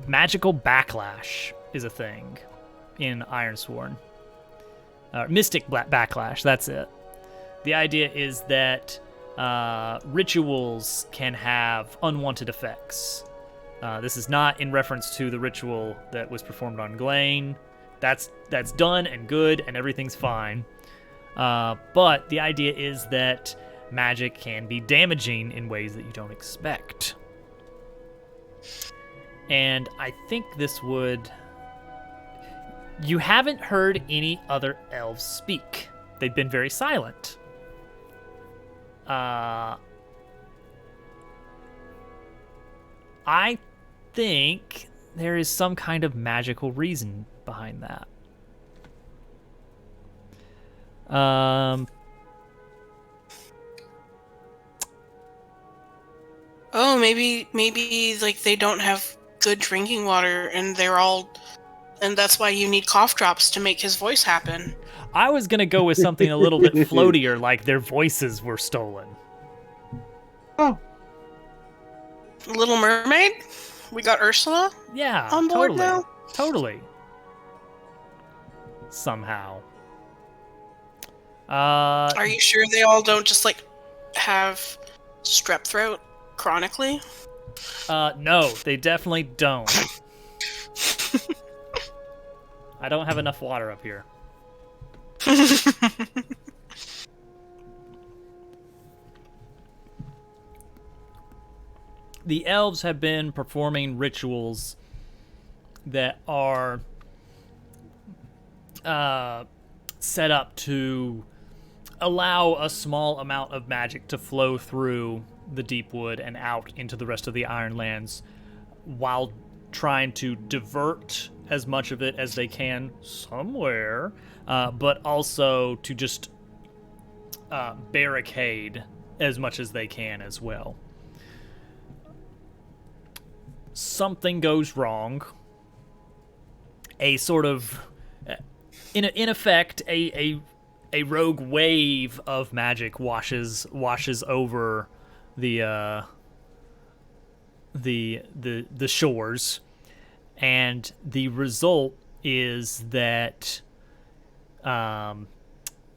[SPEAKER 1] Magical backlash is a thing in Ironsworn. Mystic backlash, that's it. The idea is that rituals can have unwanted effects. This is not in reference to the ritual that was performed on Glane. That's done and good and everything's fine. But the idea is that magic can be damaging in ways that you don't expect. And I think this would... You haven't heard any other elves speak. They've been very silent. I think there is some kind of magical reason behind that.
[SPEAKER 4] Oh, maybe like they don't have good drinking water, and that's why you need cough drops to make his voice happen.
[SPEAKER 1] I was gonna go with something a little bit floatier, like their voices were stolen.
[SPEAKER 3] Oh,
[SPEAKER 4] Little Mermaid? We got Ursula?
[SPEAKER 1] Yeah,
[SPEAKER 4] On board
[SPEAKER 1] totally.
[SPEAKER 4] now?
[SPEAKER 1] Totally. Somehow.
[SPEAKER 4] Are you sure they all don't just like have strep throat chronically?
[SPEAKER 1] No, they definitely don't. I don't have enough water up here. The elves have been performing rituals that are set up to allow a small amount of magic to flow through the Deepwood and out into the rest of the Ironlands while trying to divert as much of it as they can somewhere, but also to just barricade as much as they can as well. Something goes wrong. A sort of, in effect, a rogue wave of magic washes over the shores, and the result is that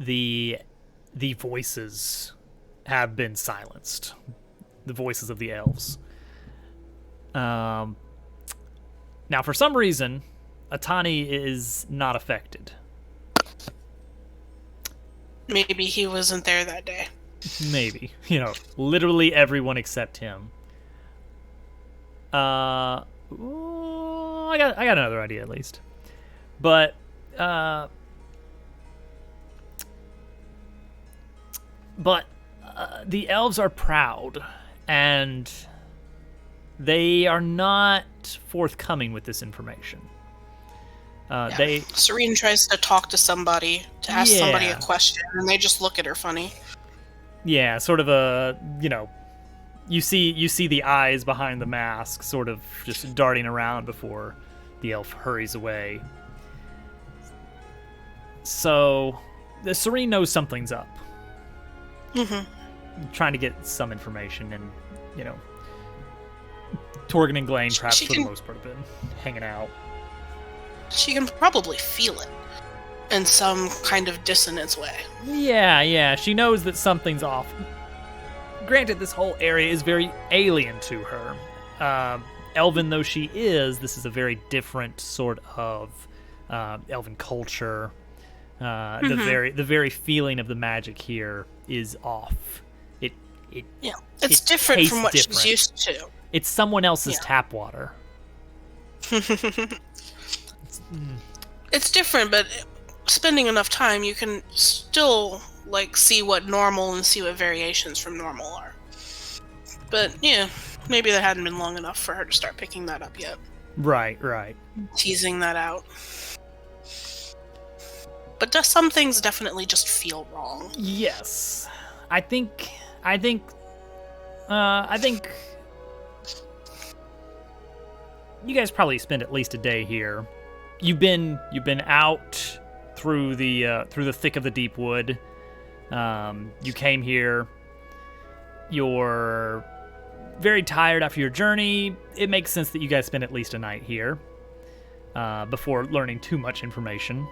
[SPEAKER 1] the voices have been silenced. The voices of the elves. Now, for some reason, Atani is not affected.
[SPEAKER 4] Maybe he wasn't there that day.
[SPEAKER 1] Maybe. Literally everyone except him. I got another idea at least. But the elves are proud, and they are not forthcoming with this information.
[SPEAKER 4] Serene tries to talk to somebody, to ask somebody a question, and they just look at her funny.
[SPEAKER 1] Yeah, sort of a, you see the eyes behind the mask sort of just darting around before the elf hurries away. So, the Serene knows something's up. Mm-hmm. Trying to get some information, and, Torgan and Glane, perhaps for the most part, have been hanging out.
[SPEAKER 4] She can probably feel it in some kind of dissonance way.
[SPEAKER 1] Yeah, she knows that something's off. Granted, this whole area is very alien to her. Elven though she is, this is a very different sort of elven culture. The very feeling of the magic here is off.
[SPEAKER 4] It's different from what she's used to.
[SPEAKER 1] It's someone else's tap water.
[SPEAKER 4] It's different, but spending enough time, you can still see what normal and see what variations from normal are. But yeah, maybe that hadn't been long enough for her to start picking that up yet.
[SPEAKER 1] Right.
[SPEAKER 4] Teasing that out. But some things definitely just feel wrong.
[SPEAKER 1] Yes, I think you guys probably spend at least a day here. You've been out through the thick of the deep wood. You came here. You're very tired after your journey. It makes sense that you guys spend at least a night here before learning too much information.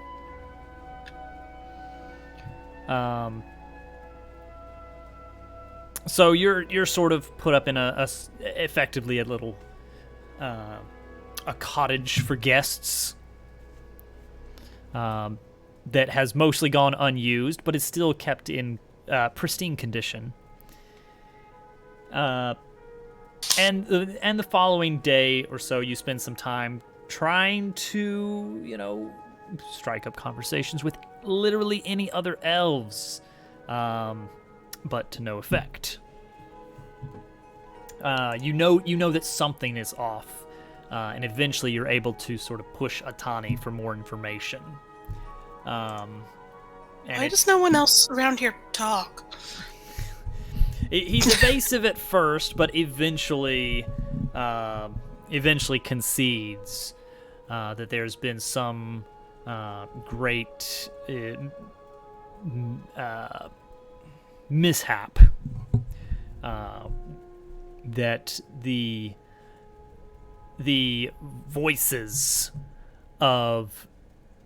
[SPEAKER 1] So you're sort of put up in effectively a little a cottage for guests that has mostly gone unused, but is still kept in pristine condition. And the following day or so, you spend some time trying to, strike up conversations with literally any other elves, but to no effect. You know that something is off, and eventually you're able to sort of push Atani for more information.
[SPEAKER 4] Why does no one else around here talk?
[SPEAKER 1] He's evasive at first, but eventually concedes that there's been some great mishap. That the voices of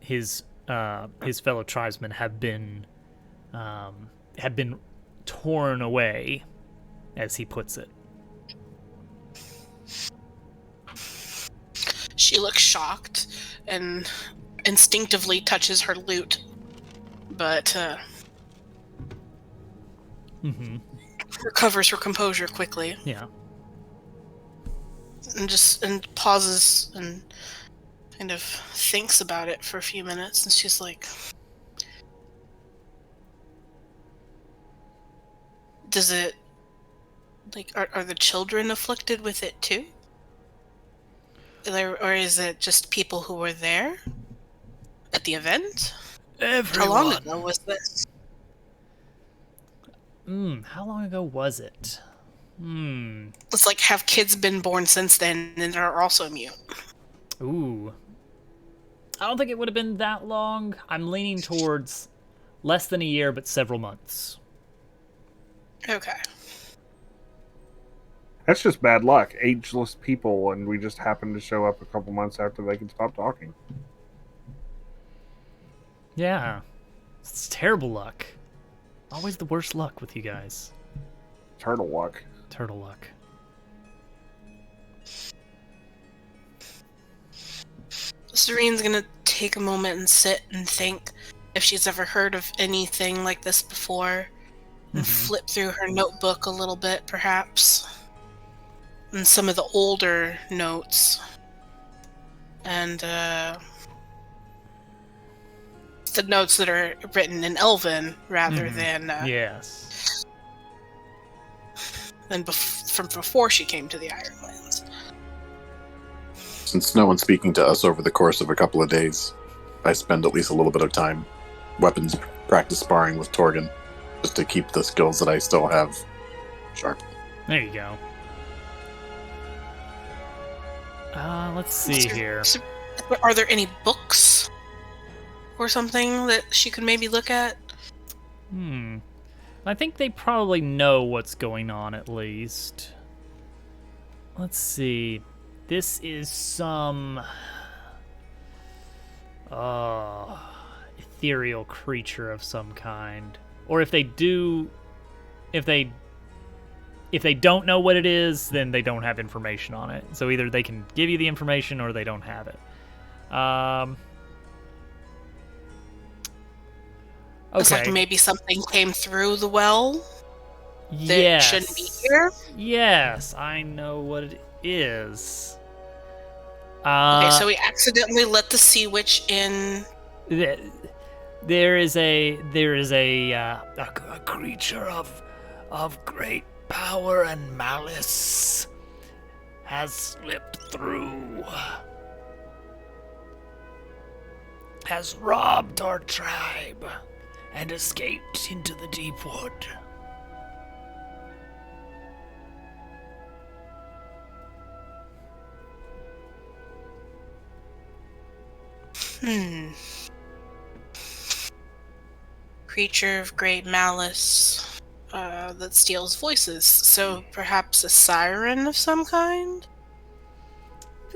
[SPEAKER 1] his fellow tribesmen have been torn away, as he puts it.
[SPEAKER 4] She looks shocked and instinctively touches her lute, but recovers her composure quickly.
[SPEAKER 1] Yeah.
[SPEAKER 4] And pauses and kind of thinks about it for a few minutes, and she's like, does it, like, are the children afflicted with it too? Or is it just people who were there at the event?
[SPEAKER 5] Everyone.
[SPEAKER 4] How long ago was this?
[SPEAKER 1] How long ago was it?
[SPEAKER 4] It's like, have kids been born since then and are also immune?
[SPEAKER 1] Ooh. I don't think it would have been that long. I'm leaning towards less than a year, but several months.
[SPEAKER 4] Okay.
[SPEAKER 3] That's just bad luck. Ageless people, and we just happen to show up a couple months after they can stop talking.
[SPEAKER 1] Yeah. It's terrible luck. Always the worst luck with you guys.
[SPEAKER 3] Turtle luck.
[SPEAKER 1] Turtle luck.
[SPEAKER 4] Serene's gonna take a moment and sit and think if she's ever heard of anything like this before, and flip through her notebook a little bit, perhaps, and some of the older notes, and the notes that are written in Elven rather than
[SPEAKER 1] yes,
[SPEAKER 4] than from before she came to the Ironlands.
[SPEAKER 2] Since no one's speaking to us over the course of a couple of days, I spend at least a little bit of time weapons practice sparring with Torgan, just to keep the skills that I still have sharp.
[SPEAKER 1] There you go. Let's see here.
[SPEAKER 4] Are there any books or something that she could maybe look at?
[SPEAKER 1] I think they probably know what's going on, at least. Let's see. This is some ethereal creature of some kind. Or if they do, if they don't know what it is, then they don't have information on it. So either they can give you the information or they don't have it. Okay.
[SPEAKER 4] It's like maybe something came through the well that
[SPEAKER 1] Yes.
[SPEAKER 4] shouldn't be here.
[SPEAKER 1] Yes, I know what it is.
[SPEAKER 4] Okay, so we accidentally let the sea witch in.
[SPEAKER 1] There is a
[SPEAKER 5] A creature of great power and malice has slipped through, has robbed our tribe, and escaped into the deep wood.
[SPEAKER 4] Creature of great malice that steals voices. So perhaps a siren of some kind?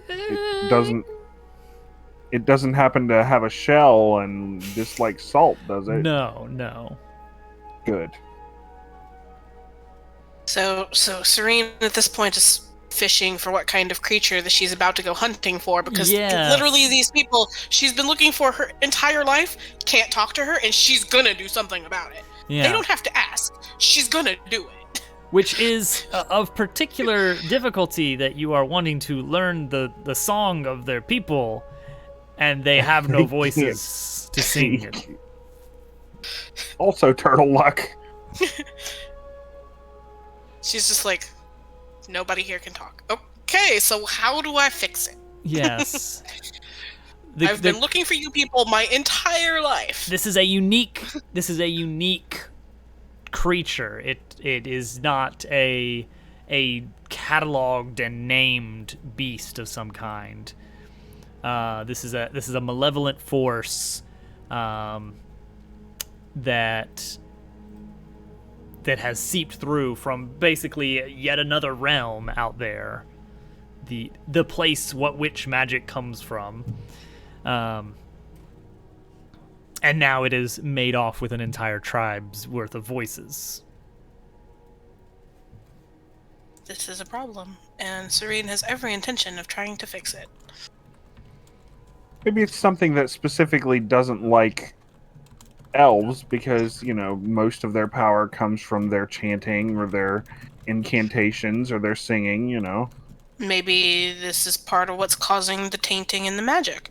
[SPEAKER 3] It doesn't happen to have a shell and dislike salt, does it?
[SPEAKER 1] No.
[SPEAKER 3] Good.
[SPEAKER 4] So Serene at this point is fishing for what kind of creature that she's about to go hunting for, because literally these people she's been looking for her entire life can't talk to her, and she's gonna do something about it. They don't have to ask. She's gonna do it.
[SPEAKER 1] Which is of particular difficulty, that you are wanting to learn the song of their people, and they have no voices to sing it.
[SPEAKER 3] Also turtle luck.
[SPEAKER 4] She's just like, nobody here can talk. Okay, so how do I fix it?
[SPEAKER 1] Yes.
[SPEAKER 4] I've been looking for you people my entire life.
[SPEAKER 1] This is a unique creature. It is not a cataloged and named beast of some kind. This is a malevolent force that has seeped through from basically yet another realm out there, the place which magic comes from, and now it is made off with an entire tribe's worth of voices.
[SPEAKER 4] This is a problem, and Serene has every intention of trying to fix it.
[SPEAKER 3] Maybe it's something that specifically doesn't like elves, because, most of their power comes from their chanting or their incantations or their singing,
[SPEAKER 4] Maybe this is part of what's causing the tainting in the magic.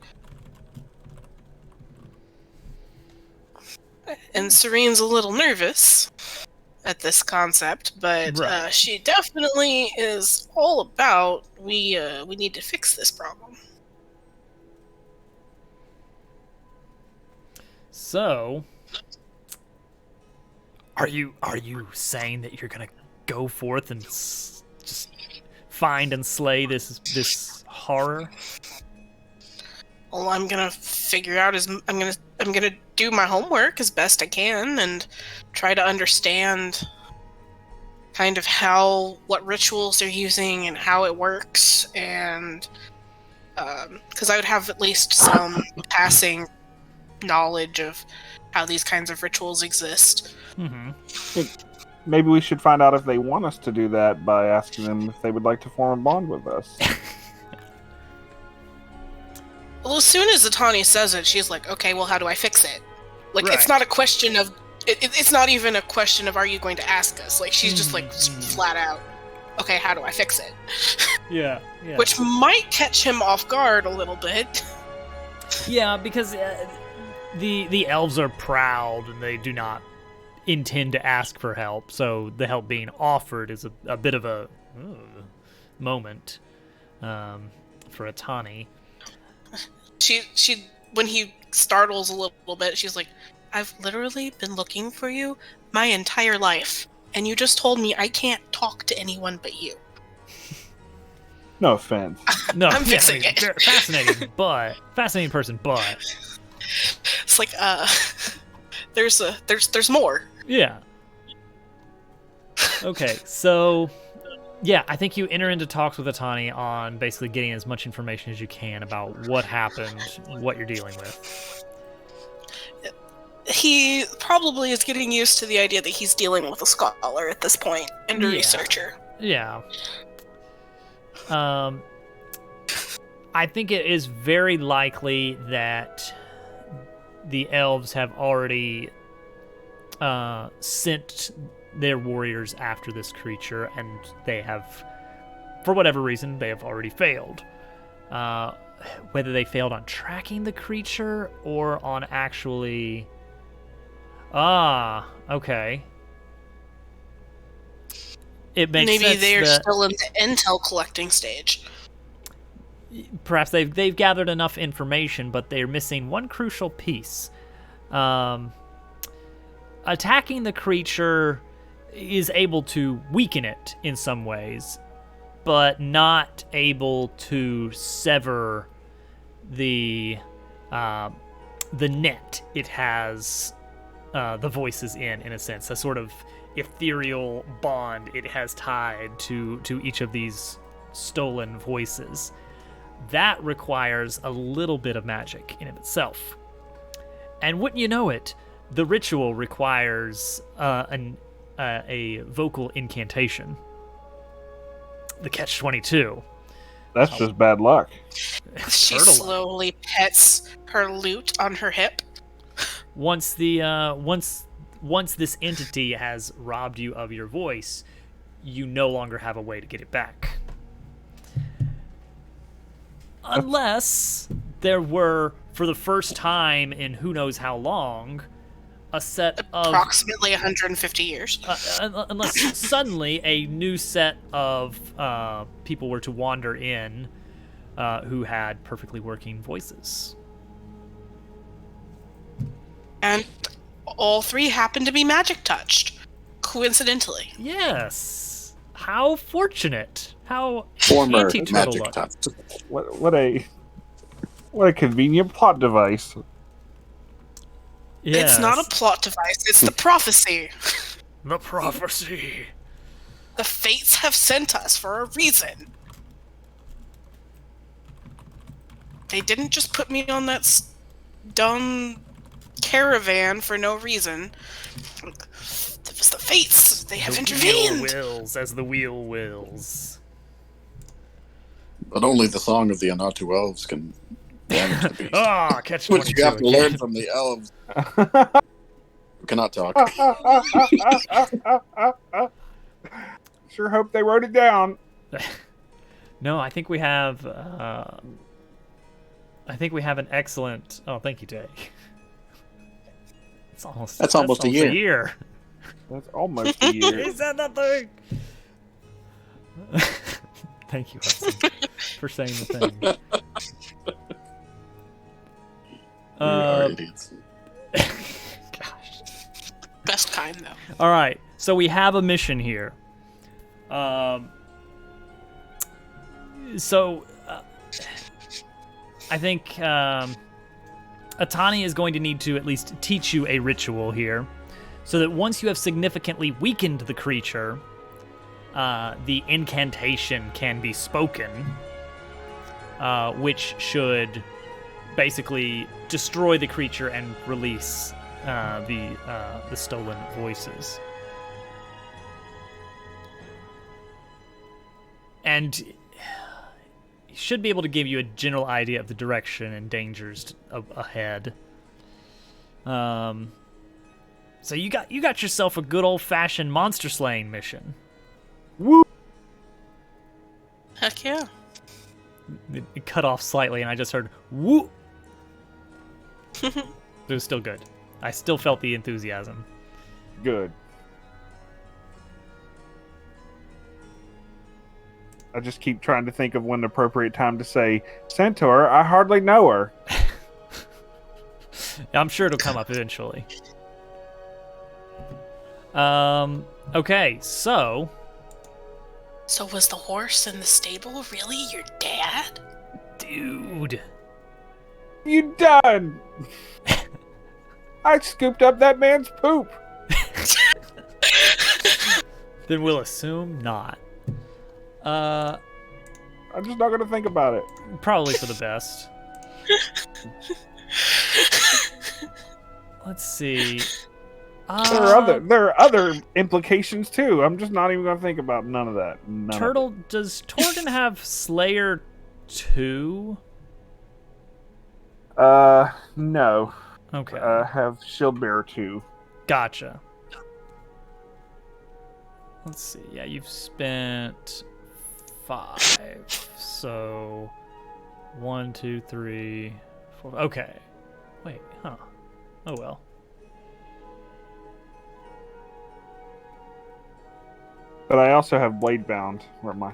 [SPEAKER 4] And Serene's a little nervous at this concept, but she definitely is all about we need to fix this problem.
[SPEAKER 1] So, are you saying that you're gonna go forth and just find and slay this horror?
[SPEAKER 4] Well, I'm gonna figure out I'm gonna do my homework as best I can and try to understand kind of what rituals they're using and how it works, and because I would have at least some passing knowledge of how these kinds of rituals exist.
[SPEAKER 1] Mm-hmm.
[SPEAKER 3] Maybe we should find out if they want us to do that by asking them if they would like to form a bond with us.
[SPEAKER 4] Well, as soon as Atani says it, she's like, okay, well, how do I fix it? Like,
[SPEAKER 1] Right.
[SPEAKER 4] It's not a question of... It's not even a question of, are you going to ask us? Like, she's just like, flat out, okay, how do I fix it?
[SPEAKER 1] Yeah.
[SPEAKER 4] Which might catch him off guard a little bit.
[SPEAKER 1] Yeah, because the elves are proud and they do not intend to ask for help, so the help being offered is a bit of a moment for Atani.
[SPEAKER 4] She when he startles a little bit, she's like, I've literally been looking for you my entire life, and you just told me I can't talk to anyone but you.
[SPEAKER 3] No offense.
[SPEAKER 1] No,
[SPEAKER 4] I'm fixing it.
[SPEAKER 1] Fascinating person, but
[SPEAKER 4] it's like there's more.
[SPEAKER 1] Yeah. Okay, so yeah, I think you enter into talks with Atani on basically getting as much information as you can about what happened, what you're dealing with.
[SPEAKER 4] He probably is getting used to the idea that he's dealing with a scholar at this point and a researcher.
[SPEAKER 1] Yeah. I think it is very likely that the elves have already sent their warriors after this creature, and they have, for whatever reason, they have already failed. Whether they failed on tracking the creature or on actually... okay. It makes sense.
[SPEAKER 4] Maybe they're still in the intel collecting stage.
[SPEAKER 1] Perhaps they've gathered enough information, but they're missing one crucial piece. Attacking the creature is able to weaken it in some ways, but not able to sever the the net it has the voices in a sense, a sort of ethereal bond it has tied to each of these stolen voices. That requires a little bit of magic in of itself. And wouldn't you know it, the ritual requires a vocal incantation. The catch-22.
[SPEAKER 3] That's just bad luck.
[SPEAKER 4] She slowly pets her lute on her hip.
[SPEAKER 1] Once this entity has robbed you of your voice, you no longer have a way to get it back. Unless there were, for the first time in who knows how long, a set of...
[SPEAKER 4] Approximately 150 years.
[SPEAKER 1] Unless suddenly a new set of people were to wander in who had perfectly working voices.
[SPEAKER 4] And all three happen to be magic touched, coincidentally.
[SPEAKER 1] Yes. How fortunate. How
[SPEAKER 2] Former
[SPEAKER 1] anti-turtle
[SPEAKER 2] magic
[SPEAKER 1] luck.
[SPEAKER 2] touch.
[SPEAKER 3] What a convenient plot device.
[SPEAKER 1] Yes.
[SPEAKER 4] It's not a plot device, it's the prophecy.
[SPEAKER 5] The prophecy.
[SPEAKER 4] The fates have sent us for a reason. They didn't just put me on that dumb caravan for no reason. It was the fates. They have intervened.
[SPEAKER 1] The wheel wills as the wheel wills.
[SPEAKER 2] But only the song of the Anatu elves can damage the beast.
[SPEAKER 1] Ah, catch
[SPEAKER 2] Which
[SPEAKER 1] 22
[SPEAKER 2] you have to
[SPEAKER 1] again.
[SPEAKER 2] learn from the elves. We cannot talk.
[SPEAKER 3] Sure hope they wrote it down.
[SPEAKER 1] No, I think we have. I think we have an excellent. Oh, thank you, Jay.
[SPEAKER 2] That's almost a year.
[SPEAKER 3] That's almost a year.
[SPEAKER 1] He said nothing. Thank you, Hudson, for saying the thing.
[SPEAKER 2] We are idiots.
[SPEAKER 1] Gosh.
[SPEAKER 4] Best kind, though.
[SPEAKER 1] All right, so we have a mission here. I think Atani is going to need to at least teach you a ritual here, so that once you have significantly weakened the creature, the incantation can be spoken, which should basically destroy the creature and release the stolen voices. And he should be able to give you a general idea of the direction and dangers ahead. So you got yourself a good old-fashioned monster slaying mission.
[SPEAKER 3] Woo!
[SPEAKER 4] Heck yeah.
[SPEAKER 1] It cut off slightly, and I just heard woo. But it was still good. I still felt the enthusiasm.
[SPEAKER 3] Good. I just keep trying to think of when the appropriate time to say, Centaur, I hardly know her.
[SPEAKER 1] I'm sure it'll come up eventually. Okay, so...
[SPEAKER 4] So was the horse in the stable really your dad?
[SPEAKER 1] Dude.
[SPEAKER 3] You done! I scooped up that man's poop.
[SPEAKER 1] Then we'll assume not.
[SPEAKER 3] I'm just not gonna think about it.
[SPEAKER 1] Probably for the best. Let's see.
[SPEAKER 3] There are other implications too. I'm just not even gonna think about none of that.
[SPEAKER 1] Turtle, does Torgon have Slayer 2?
[SPEAKER 3] No.
[SPEAKER 1] Okay.
[SPEAKER 3] Have Shieldbearer 2.
[SPEAKER 1] Gotcha. Let's see. Yeah, you've spent 5. So 1, 2, 3, 4. Okay. Wait, huh. Oh well.
[SPEAKER 3] But I also have Bladebound. Where am I?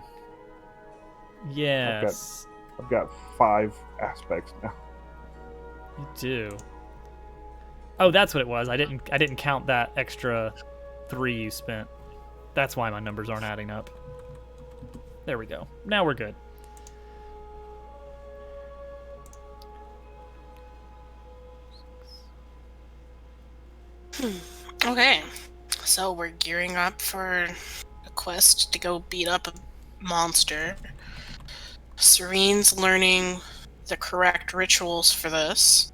[SPEAKER 1] Yes.
[SPEAKER 3] I've got 5 aspects now.
[SPEAKER 1] You do. Oh, that's what it was. I didn't count that extra 3 you spent. That's why my numbers aren't adding up. There we go. Now we're good.
[SPEAKER 4] Okay, so we're gearing up for a quest to go beat up a monster. Serene's learning the correct rituals for this.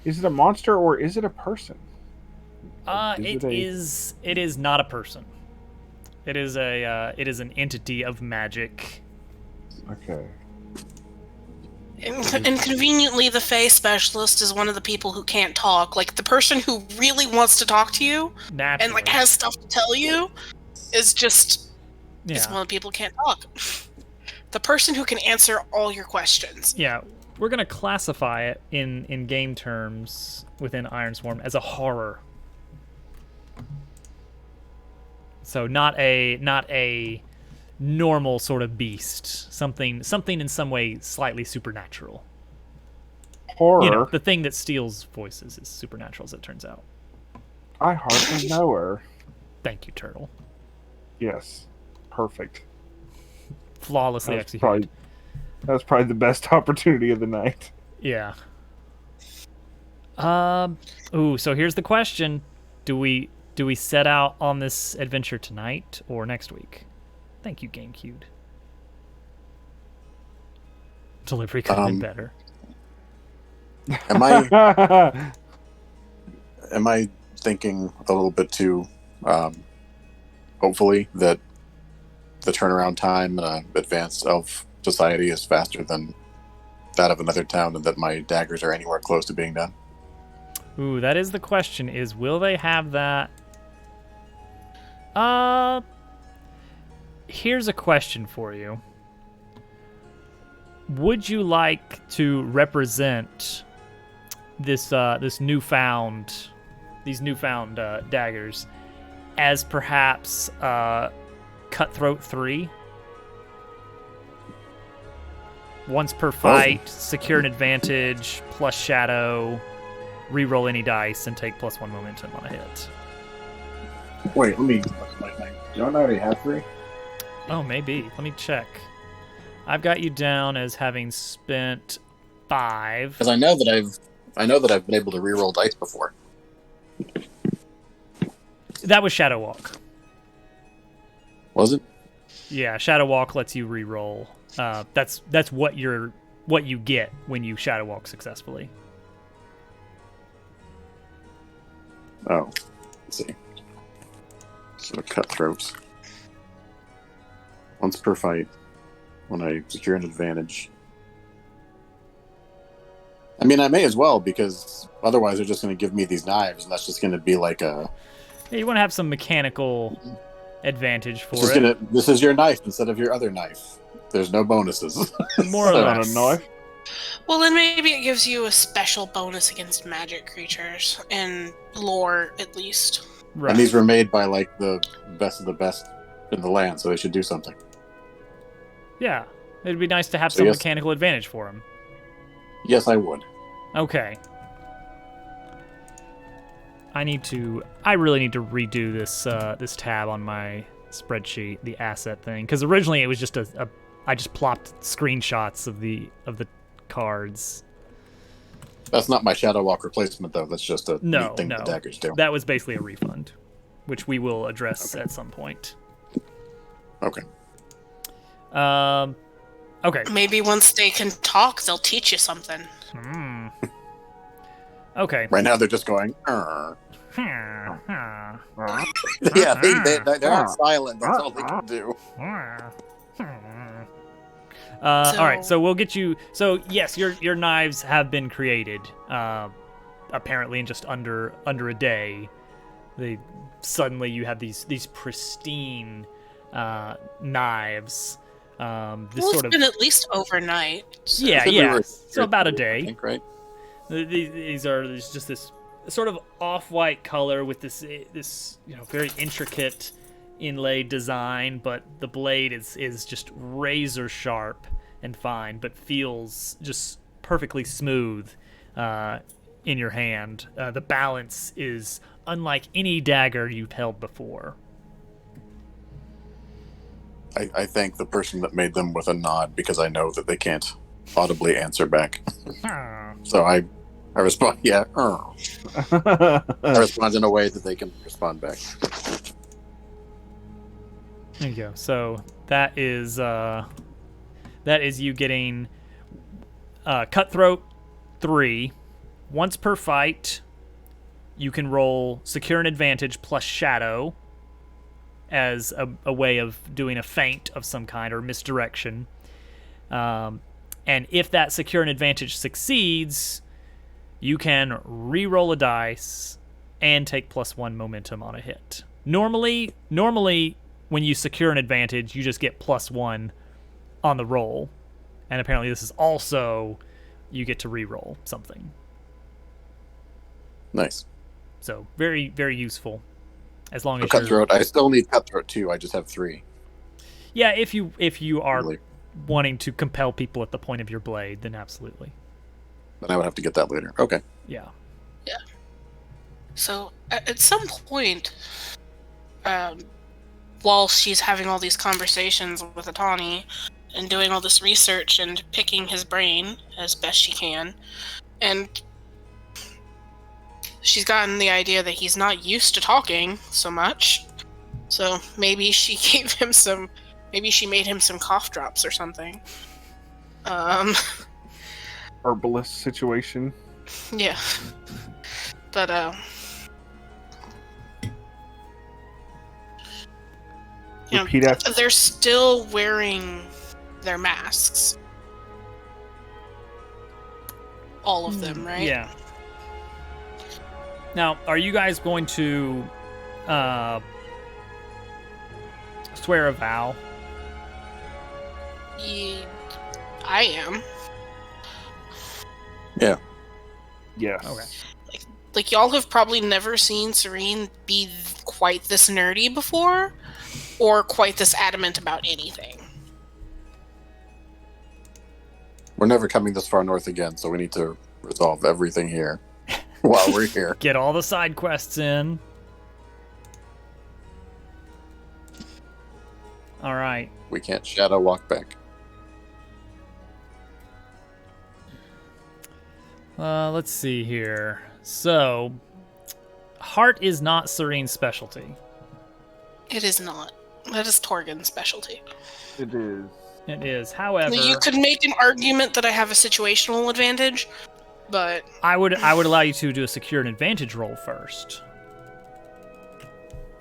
[SPEAKER 3] Is it a monster or is it a person?
[SPEAKER 1] It is not a person. It is an entity of magic.
[SPEAKER 3] Okay.
[SPEAKER 4] And conveniently, the Fae specialist is one of the people who can't talk. Like, the person who really wants to talk to you
[SPEAKER 1] Naturally.
[SPEAKER 4] and, like, has stuff to tell you is just...
[SPEAKER 1] Yeah.
[SPEAKER 4] is one of the people who can't talk. The person who can answer all your questions.
[SPEAKER 1] Yeah, we're gonna classify it in game terms within Ironsworn as a horror. So not a normal sort of beast. Something in some way slightly supernatural.
[SPEAKER 3] Horror?
[SPEAKER 1] You know, the thing that steals voices is supernatural, as it turns out.
[SPEAKER 3] I hardly know her.
[SPEAKER 1] Thank you, Turtle.
[SPEAKER 3] Yes. Perfect.
[SPEAKER 1] Flawlessly executed.
[SPEAKER 3] That was probably the best opportunity of the night.
[SPEAKER 1] Yeah. Ooh, so here's the question. Do we set out on this adventure tonight or next week? Thank you, GameCube. Delivery could have been better.
[SPEAKER 2] Am I thinking a little bit too hopefully that the turnaround time in an advanced elf society is faster than that of another town, and that my daggers are anywhere close to being done?
[SPEAKER 1] Ooh, that is the question, is will they have that? Here's a question for you. Would you like to represent these newfound daggers as perhaps Cutthroat 3? Once per fight, secure an advantage, plus shadow, reroll any dice, and take +1 momentum on a hit.
[SPEAKER 2] Wait, let me look at my thing. Don't I already have 3?
[SPEAKER 1] Oh, maybe. Let me check. I've got you down as having spent 5.
[SPEAKER 2] Because I know that I've been able to reroll dice before.
[SPEAKER 1] That was Shadow Walk.
[SPEAKER 2] Was it?
[SPEAKER 1] Yeah, Shadow Walk lets you reroll. That's what you get when you Shadow Walk successfully.
[SPEAKER 2] Oh, let's see. So cutthroats. Once per fight, when I secure an advantage. I mean, I may as well, because otherwise they're just going to give me these knives, and that's just going to be like a...
[SPEAKER 1] Yeah, you want to have some mechanical advantage for it.
[SPEAKER 2] This is your knife instead of your other knife. There's no bonuses.
[SPEAKER 1] More or less.
[SPEAKER 3] A knife?
[SPEAKER 4] Well, then maybe it gives you a special bonus against magic creatures, in lore at least.
[SPEAKER 1] Right.
[SPEAKER 2] And these were made by like the best of the best in the land, so they should do something.
[SPEAKER 1] Yeah, it'd be nice to have
[SPEAKER 2] So
[SPEAKER 1] some
[SPEAKER 2] yes.
[SPEAKER 1] mechanical advantage for him.
[SPEAKER 2] Yes, I would.
[SPEAKER 1] Okay. I really need to redo this tab on my spreadsheet, the asset thing, because originally it was just I just plopped screenshots of the cards.
[SPEAKER 2] That's not my Shadow Walk replacement, though. That's just a neat thing the daggers do.
[SPEAKER 1] That was basically a refund, which we will address at some point.
[SPEAKER 2] Okay.
[SPEAKER 1] Okay.
[SPEAKER 4] Maybe once they can talk, they'll teach you something.
[SPEAKER 1] Okay.
[SPEAKER 2] Right now they're just going. Yeah, they're not silent. That's all they can do.
[SPEAKER 1] All right, so we'll get you. So yes, your knives have been created. Apparently, in just under a day, suddenly you have these pristine knives.
[SPEAKER 4] It's been at least overnight. So.
[SPEAKER 1] Yeah. So about a day.
[SPEAKER 2] I think, right?
[SPEAKER 1] There's just this sort of off-white color with this very intricate inlaid design, but the blade is just razor sharp and fine, but feels just perfectly smooth in your hand. The balance is unlike any dagger you've held before.
[SPEAKER 2] I thank the person that made them with a nod, because I know that they can't audibly answer back. So I I respond, yeah. I respond in a way that they can respond back.
[SPEAKER 1] There you go. So that is you getting Cutthroat 3. Once per fight, you can roll Secure an Advantage plus Shadow as a way of doing a feint of some kind or misdirection. And if that Secure an Advantage succeeds, you can re-roll a dice and take +1 momentum on a hit. Normally, when you secure an advantage, you just get +1 on the roll. And apparently this is also, you get to re-roll something.
[SPEAKER 2] Nice.
[SPEAKER 1] So very, very useful. As long as
[SPEAKER 2] Cutthroat, I still need Cutthroat 2. I just have 3.
[SPEAKER 1] Yeah, if you are
[SPEAKER 2] Really.
[SPEAKER 1] wanting to compel people at the point of your blade, then absolutely.
[SPEAKER 2] Then I would have to get that later. Okay.
[SPEAKER 1] Yeah.
[SPEAKER 4] Yeah. So at some point, while she's having all these conversations with Atani and doing all this research and picking his brain as best she can, and she's gotten the idea that he's not used to talking so much, so maybe she gave him some, maybe she made him some cough drops or something.
[SPEAKER 3] Herbalist situation.
[SPEAKER 4] Yeah. But, you know,
[SPEAKER 3] Repeat after.
[SPEAKER 4] they're still wearing their masks. All of them, right?
[SPEAKER 1] Yeah. Now, are you guys going to swear a vow?
[SPEAKER 4] I am.
[SPEAKER 2] Yeah.
[SPEAKER 3] Yes.
[SPEAKER 1] Okay.
[SPEAKER 4] Like, y'all have probably never seen Serene be quite this nerdy before, or quite this adamant about anything.
[SPEAKER 2] We're never coming this far north again, so we need to resolve everything here while we're here.
[SPEAKER 1] Get all the side quests in. All right.
[SPEAKER 2] We can't shadow walk back.
[SPEAKER 1] Let's see here. So, heart is not Serene's specialty.
[SPEAKER 4] It is not. That is Torgen's specialty.
[SPEAKER 3] It is.
[SPEAKER 1] It is. However,
[SPEAKER 4] You could make an argument that I have a situational advantage, but
[SPEAKER 1] I would allow you to do a secure an advantage roll first.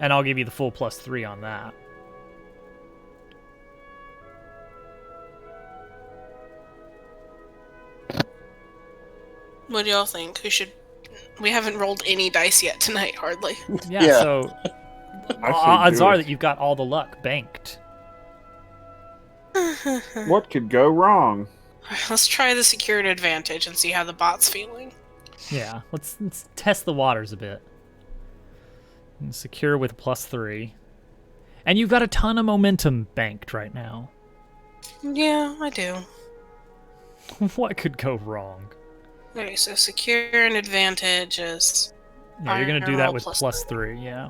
[SPEAKER 1] And I'll give you the full +3 on that.
[SPEAKER 4] what do y'all think? We haven't rolled any dice yet tonight, hardly.
[SPEAKER 1] Yeah,
[SPEAKER 2] Yeah.
[SPEAKER 1] so
[SPEAKER 3] I say
[SPEAKER 1] odds
[SPEAKER 3] do
[SPEAKER 1] are
[SPEAKER 3] it.
[SPEAKER 1] that you've got all the luck banked.
[SPEAKER 3] What could go wrong?
[SPEAKER 4] Let's try the secured advantage and see how the bot's feeling.
[SPEAKER 1] Yeah, let's test the waters a bit. And secure with +3. And you've got a ton of momentum banked right now.
[SPEAKER 4] Yeah, I do.
[SPEAKER 1] What could go wrong?
[SPEAKER 4] Okay, so secure an advantage is...
[SPEAKER 1] Yeah, you're going to do
[SPEAKER 4] Iron
[SPEAKER 1] that
[SPEAKER 4] roll
[SPEAKER 1] with
[SPEAKER 4] plus
[SPEAKER 1] +3, yeah.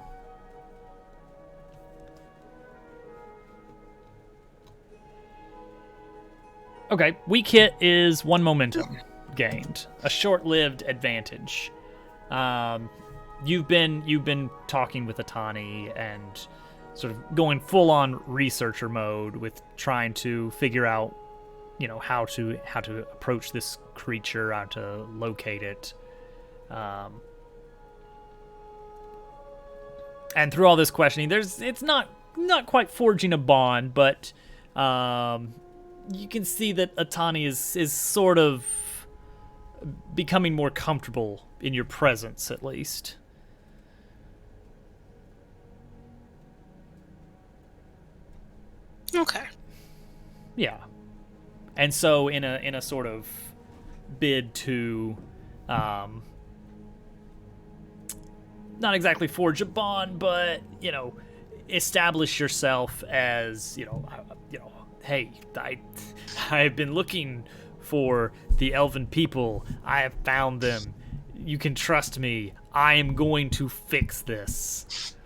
[SPEAKER 1] Okay, weak hit is 1 momentum gained, a short-lived advantage. You've been talking with Atani and sort of going full-on researcher mode with trying to figure out, you know, how to approach this creature, how to locate it. And through all this questioning, it's not quite forging a bond, but you can see that Atani is sort of becoming more comfortable in your presence, at least.
[SPEAKER 4] Okay.
[SPEAKER 1] Yeah. And so in a sort of bid to not exactly forge a bond, but, you know, establish yourself as, hey, I have been looking for the elven people. I have found them. You can trust me. I am going to fix this.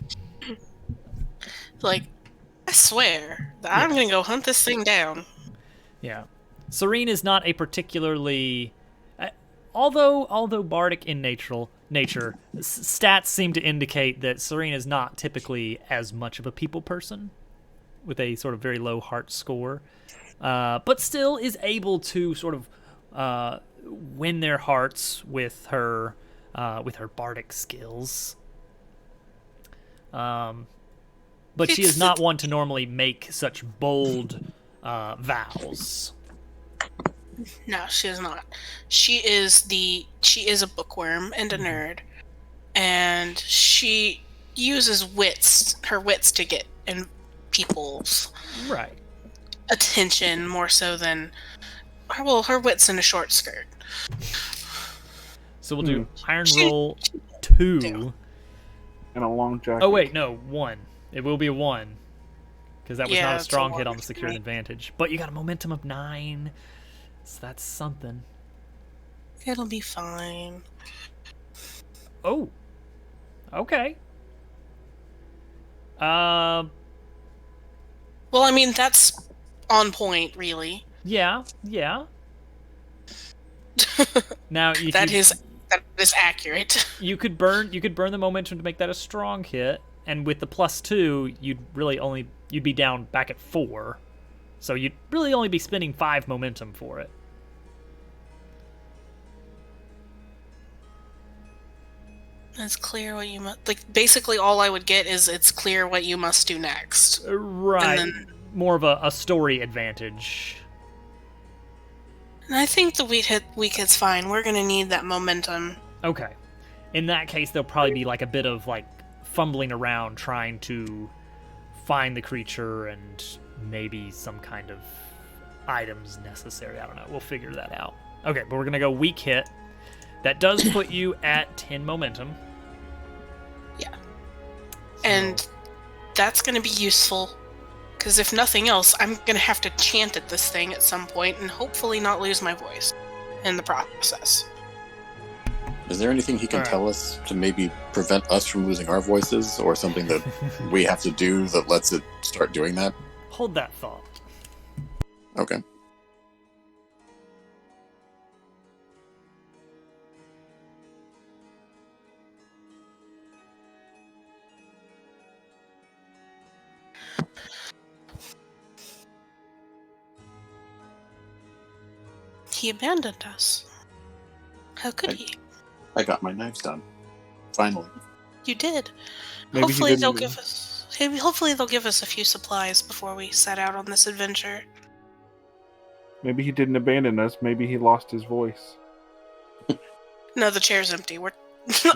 [SPEAKER 4] Like, I swear that I'm gonna go hunt this thing down.
[SPEAKER 1] Yeah. Serene is not a particularly... although bardic in nature, stats seem to indicate that Serene is not typically as much of a people person, with a sort of very low heart score, but still is able to sort of win their hearts with her bardic skills. But she is not one to normally make such bold vows.
[SPEAKER 4] No, she is not. She is a bookworm and a nerd, and she uses her wits to get in people's attention more so than her wits in a short skirt.
[SPEAKER 1] So we'll do iron roll 2
[SPEAKER 3] and a long jacket.
[SPEAKER 1] Oh wait, no, 1. It will be a 1 because that was not a strong hit on the secured
[SPEAKER 4] right.
[SPEAKER 1] advantage. But you got a momentum of 9, so that's something.
[SPEAKER 4] It'll be fine.
[SPEAKER 1] Oh, okay. Well,
[SPEAKER 4] I mean, that's on point, really.
[SPEAKER 1] Yeah. Now
[SPEAKER 4] that is accurate.
[SPEAKER 1] You could burn the momentum to make that a strong hit, and with the +2, you'd be down back at 4, so you'd really only be spending 5 momentum for it.
[SPEAKER 4] It's clear what you must... basically all I would get is it's clear what you must do next.
[SPEAKER 1] Right.
[SPEAKER 4] And then,
[SPEAKER 1] more of a story advantage.
[SPEAKER 4] and I think the weak hit's fine. We're going to need that momentum.
[SPEAKER 1] Okay. In that case, there'll probably be a bit of fumbling around trying to find the creature and maybe some kind of items necessary. I don't know. We'll figure that out. Okay, but we're going to go weak hit. That does put you at 10 momentum.
[SPEAKER 4] Yeah.
[SPEAKER 1] So,
[SPEAKER 4] and that's going to be useful, because if nothing else, I'm going to have to chant at this thing at some point and hopefully not lose my voice in the process.
[SPEAKER 2] Is there anything he can tell us to maybe prevent us from losing our voices, or something that we have to do that lets it start doing that?
[SPEAKER 1] Hold that thought.
[SPEAKER 2] Okay.
[SPEAKER 4] He abandoned us. How could he?
[SPEAKER 2] I got my knives done. Finally.
[SPEAKER 4] You did.
[SPEAKER 3] Maybe
[SPEAKER 4] Hopefully they'll give us a few supplies before we set out on this adventure.
[SPEAKER 3] Maybe he didn't abandon us. Maybe he lost his voice.
[SPEAKER 4] No, the chair's empty.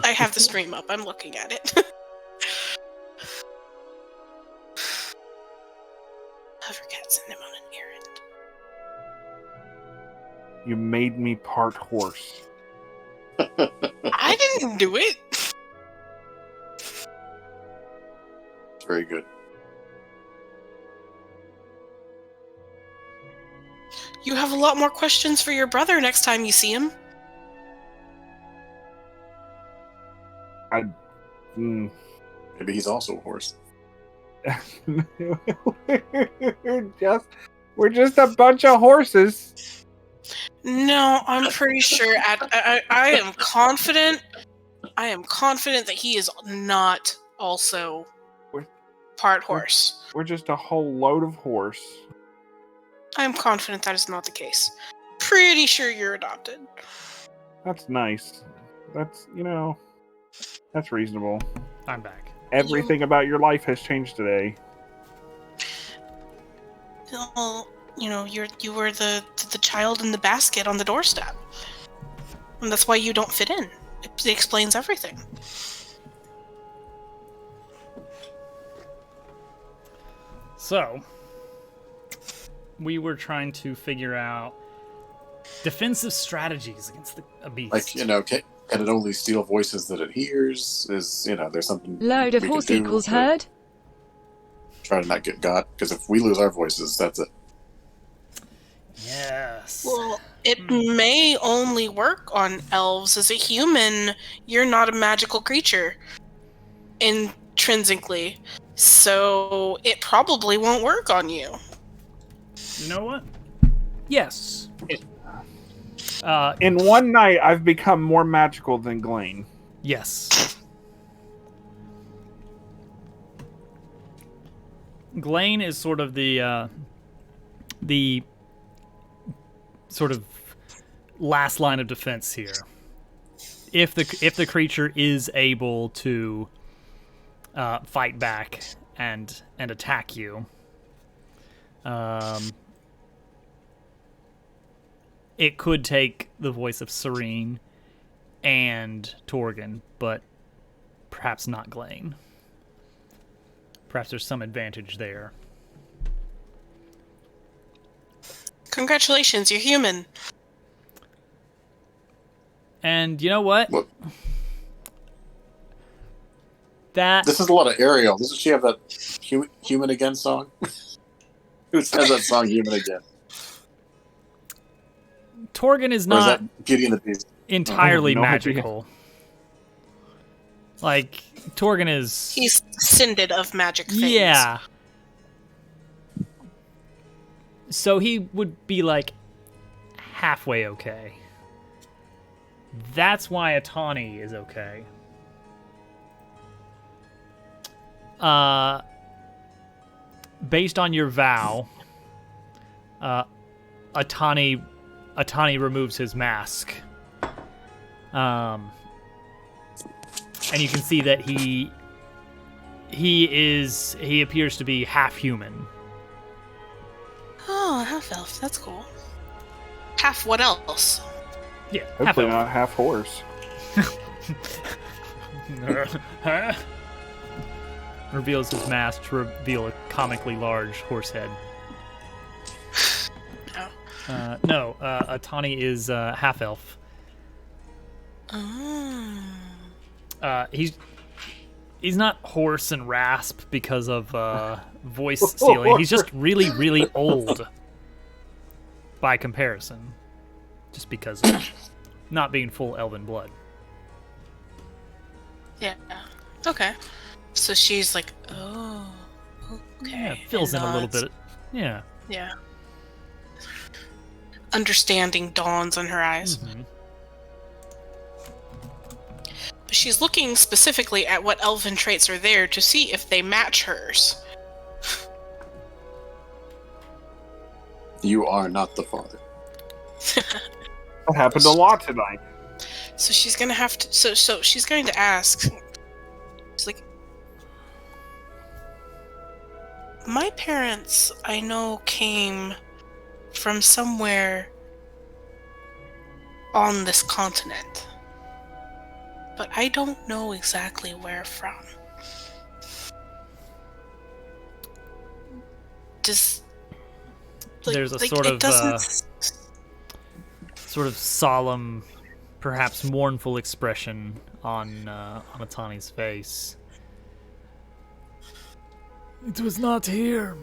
[SPEAKER 4] I have the stream up. I'm looking at it. Hovercat sent him on an errand.
[SPEAKER 3] You made me part horse.
[SPEAKER 4] I didn't do it.
[SPEAKER 2] Very good.
[SPEAKER 4] You have a lot more questions for your brother next time you see him.
[SPEAKER 2] Maybe he's also a horse.
[SPEAKER 3] We're just a bunch of horses.
[SPEAKER 4] No, I'm pretty sure. I am confident. I am confident that he is not also part horse.
[SPEAKER 3] We're just a whole load of horse.
[SPEAKER 4] I am confident that is not the case. Pretty sure you're adopted.
[SPEAKER 3] That's nice. That's reasonable.
[SPEAKER 1] I'm back.
[SPEAKER 3] Everything about your life has changed today.
[SPEAKER 4] Well, you were the child in the basket on the doorstep. And that's why you don't fit in. It explains everything.
[SPEAKER 1] So, we were trying to figure out defensive strategies against a beast.
[SPEAKER 2] Can it only steal voices that it hears? Is, there's something...
[SPEAKER 6] Load of horse equals herd.
[SPEAKER 2] Try to not get got, because if we lose our voices, that's it.
[SPEAKER 1] Yes.
[SPEAKER 4] Well, it may only work on elves. As a human, you're not a magical creature intrinsically, so it probably won't work on you.
[SPEAKER 1] You know what? Yes.
[SPEAKER 3] In one night, I've become more magical than Glane.
[SPEAKER 1] Yes. Glane is sort of the sort of last line of defense here. If the creature is able to fight back and attack you, it could take the voice of Serene and Torgon, but perhaps not Glane. Perhaps there's some advantage there.
[SPEAKER 4] Congratulations, you're human.
[SPEAKER 1] And you know what?
[SPEAKER 2] This is a lot of Ariel. Doesn't she have that Human Again song? Who says that song, Human Again?
[SPEAKER 1] Torgon is
[SPEAKER 2] Or is
[SPEAKER 1] not
[SPEAKER 2] that Beauty and the Beast?
[SPEAKER 1] entirely
[SPEAKER 3] no idea.
[SPEAKER 1] magical. Like, Torgon is...
[SPEAKER 4] He's descended of magic things.
[SPEAKER 1] Yeah. So he would be, like, halfway okay. That's why Atani is okay. Based on your vow, Atani removes his mask. And you can see that he appears to be half human.
[SPEAKER 4] Oh, half elf. That's cool. Half what else?
[SPEAKER 1] Yeah,
[SPEAKER 3] Hopefully
[SPEAKER 1] half
[SPEAKER 3] not half horse.
[SPEAKER 1] elf. Reveals his mask to reveal a comically large horse head. No, Atani is half elf.
[SPEAKER 4] Oh.
[SPEAKER 1] He's not hoarse and rasp because of voice stealing. He's just really, really old by comparison, just because of not being full elven blood.
[SPEAKER 4] Yeah. Okay. So she's like, oh, okay.
[SPEAKER 1] Yeah, fills in
[SPEAKER 4] and
[SPEAKER 1] a little
[SPEAKER 4] nods.
[SPEAKER 1] bit. Yeah.
[SPEAKER 4] Yeah. Understanding dawns on her eyes.
[SPEAKER 1] Mhm.
[SPEAKER 4] But she's looking specifically at what elven traits are there to see if they match hers.
[SPEAKER 2] You are not the father.
[SPEAKER 3] That happened a lot tonight.
[SPEAKER 4] So she's gonna have to. So she's going to ask. She's like, my parents, I know, came from somewhere on this continent, but I don't know exactly where from. Does
[SPEAKER 1] There's a sort of solemn, perhaps mournful expression on Atani's face.
[SPEAKER 5] It was not here.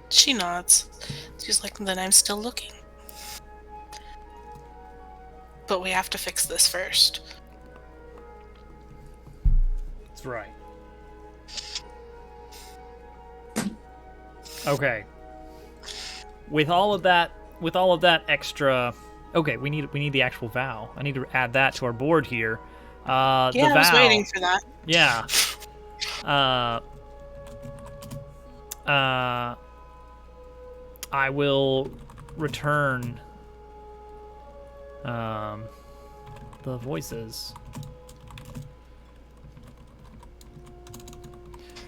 [SPEAKER 4] She nods. She's like, then I'm still looking. But we have to fix this first.
[SPEAKER 1] That's right. Okay. With all of that extra, okay, we need the actual vow. I need to add that to our board here.
[SPEAKER 4] Yeah,
[SPEAKER 1] The
[SPEAKER 4] I was
[SPEAKER 1] vow.
[SPEAKER 4] waiting for that.
[SPEAKER 1] Yeah. I will return the voices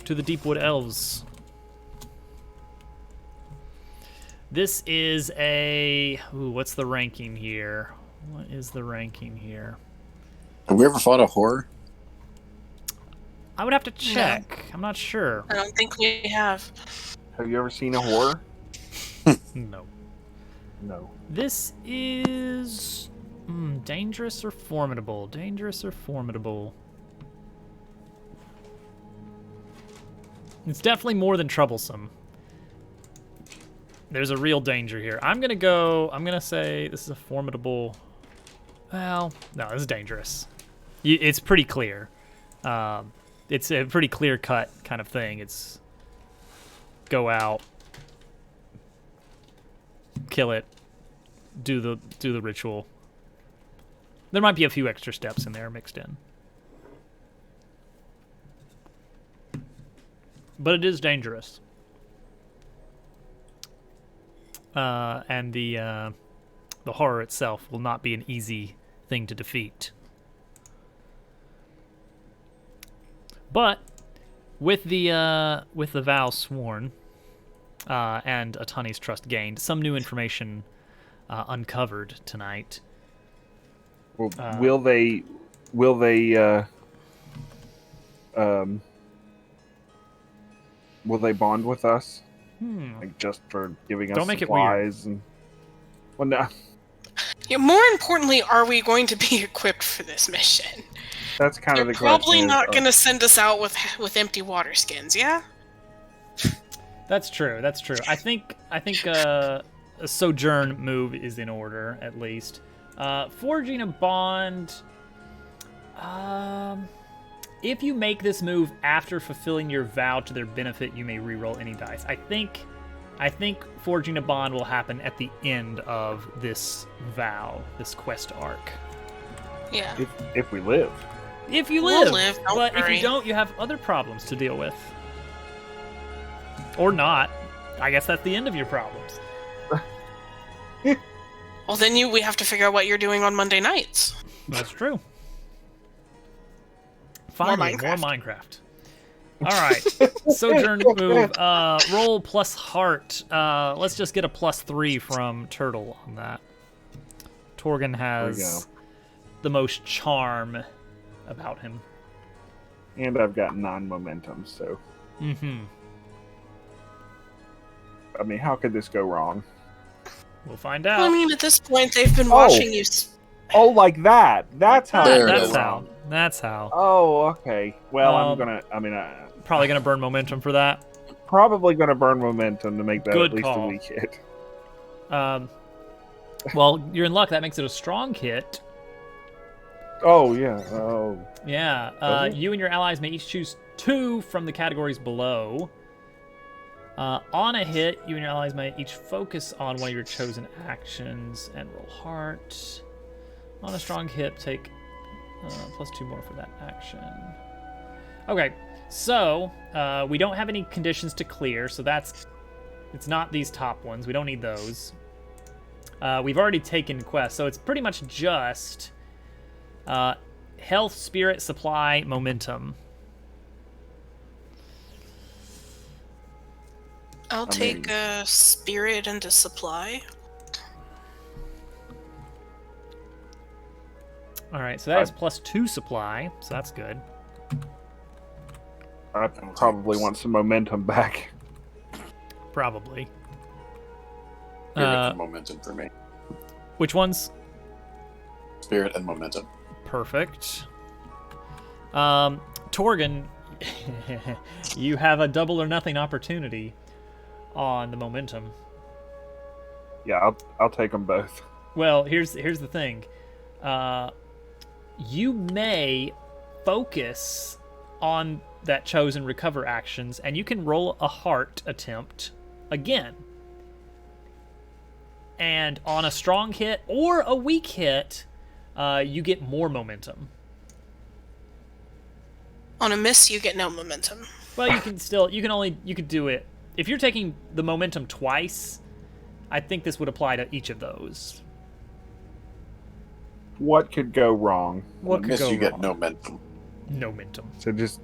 [SPEAKER 1] to the Deepwood Elves. This is a... Ooh, what's the ranking here? What is the ranking here?
[SPEAKER 2] Have we ever fought a horror?
[SPEAKER 1] I would have to check. I'm not sure.
[SPEAKER 4] I don't think we have.
[SPEAKER 3] Have you ever seen a horror?
[SPEAKER 1] No.
[SPEAKER 3] No.
[SPEAKER 1] This is... dangerous or formidable? Dangerous or formidable? It's definitely more than troublesome. There's a real danger here. I'm gonna say this is a formidable... Well, no, this is dangerous. It's pretty clear. It's a pretty clear-cut kind of thing. It's go out, kill it, do the ritual. There might be a few extra steps in there mixed in. But it is dangerous. And the horror itself will not be an easy thing to defeat. But with the vow sworn and Atani's trust gained, some new information uncovered tonight.
[SPEAKER 3] Well, will they bond with us? Like just for giving us
[SPEAKER 1] Don't make it weird.
[SPEAKER 3] supplies and well, no.
[SPEAKER 4] Yeah, more importantly, are we going to be equipped for this mission?
[SPEAKER 3] That's kind of
[SPEAKER 4] They're
[SPEAKER 3] the
[SPEAKER 4] probably
[SPEAKER 3] question.
[SPEAKER 4] not going to send us out with empty water skins, yeah?
[SPEAKER 1] That's true. That's true. I think a sojourn move is in order at least. Forging a bond. If you make this move after fulfilling your vow to their benefit, you may reroll any dice. I think forging a bond will happen at the end of this vow, this quest arc.
[SPEAKER 4] Yeah.
[SPEAKER 3] If we live.
[SPEAKER 1] If you
[SPEAKER 4] We'll
[SPEAKER 1] live,
[SPEAKER 4] live, don't
[SPEAKER 1] but if
[SPEAKER 4] worry.
[SPEAKER 1] you don't, you have other problems to deal with. Or not. I guess that's the end of your problems.
[SPEAKER 4] Well, then we have to figure out what you're doing on Monday nights.
[SPEAKER 1] That's true. Finally, more
[SPEAKER 4] Minecraft.
[SPEAKER 1] All right. Sojourn move. Roll plus heart. Let's just get a +3 from Turtle on that. Torgan has the most charm about him.
[SPEAKER 3] And I've got non-momentum, so...
[SPEAKER 1] Mm-hmm.
[SPEAKER 3] I mean, how could this go wrong?
[SPEAKER 1] We'll find
[SPEAKER 4] I
[SPEAKER 1] out.
[SPEAKER 4] mean, at this point, they've been watching you.
[SPEAKER 3] Oh, like that! That's how
[SPEAKER 2] There
[SPEAKER 3] it
[SPEAKER 2] it
[SPEAKER 3] goes
[SPEAKER 1] That's
[SPEAKER 2] is.
[SPEAKER 1] how.
[SPEAKER 3] wrong.
[SPEAKER 1] That's how.
[SPEAKER 3] Oh, okay. Well,
[SPEAKER 1] Um, Probably gonna burn momentum for that.
[SPEAKER 3] probably going to burn momentum to make that
[SPEAKER 1] Good
[SPEAKER 3] at least
[SPEAKER 1] call.
[SPEAKER 3] a weak hit.
[SPEAKER 1] Well, you're in luck. That makes it a strong hit.
[SPEAKER 3] Oh, yeah. Oh.
[SPEAKER 1] Yeah.
[SPEAKER 3] Does it?
[SPEAKER 1] You and your allies may each choose 2 from the categories below. On a hit, you and your allies may each focus on one of your chosen actions and roll heart. On a strong hit, take +2 more for that action. Okay, so we don't have any conditions to clear, so it's not these top ones. We don't need those. We've already taken quests, so it's pretty much just health, spirit, supply, momentum.
[SPEAKER 4] I'll take spirit into supply.
[SPEAKER 1] All right, so that is +2 supply, so that's good.
[SPEAKER 3] I probably want some momentum back.
[SPEAKER 1] Probably.
[SPEAKER 2] Spirit and momentum for me.
[SPEAKER 1] Which ones?
[SPEAKER 2] Spirit and momentum.
[SPEAKER 1] Perfect. Torgan, you have a double or nothing opportunity on the momentum.
[SPEAKER 3] Yeah, I'll take them both.
[SPEAKER 1] Well, here's the thing. You may focus on that chosen recover actions, and you can roll a heart attempt again. And on a strong hit or a weak hit, you get more momentum.
[SPEAKER 4] On a miss, you get no momentum.
[SPEAKER 1] Well, you could do it. If you're taking the momentum twice, I think this would apply to each of those.
[SPEAKER 3] What could go wrong?
[SPEAKER 1] What
[SPEAKER 2] On a
[SPEAKER 1] could
[SPEAKER 2] miss,
[SPEAKER 1] go
[SPEAKER 2] you get
[SPEAKER 1] wrong?
[SPEAKER 2] no momentum.
[SPEAKER 1] No momentum.
[SPEAKER 3] So just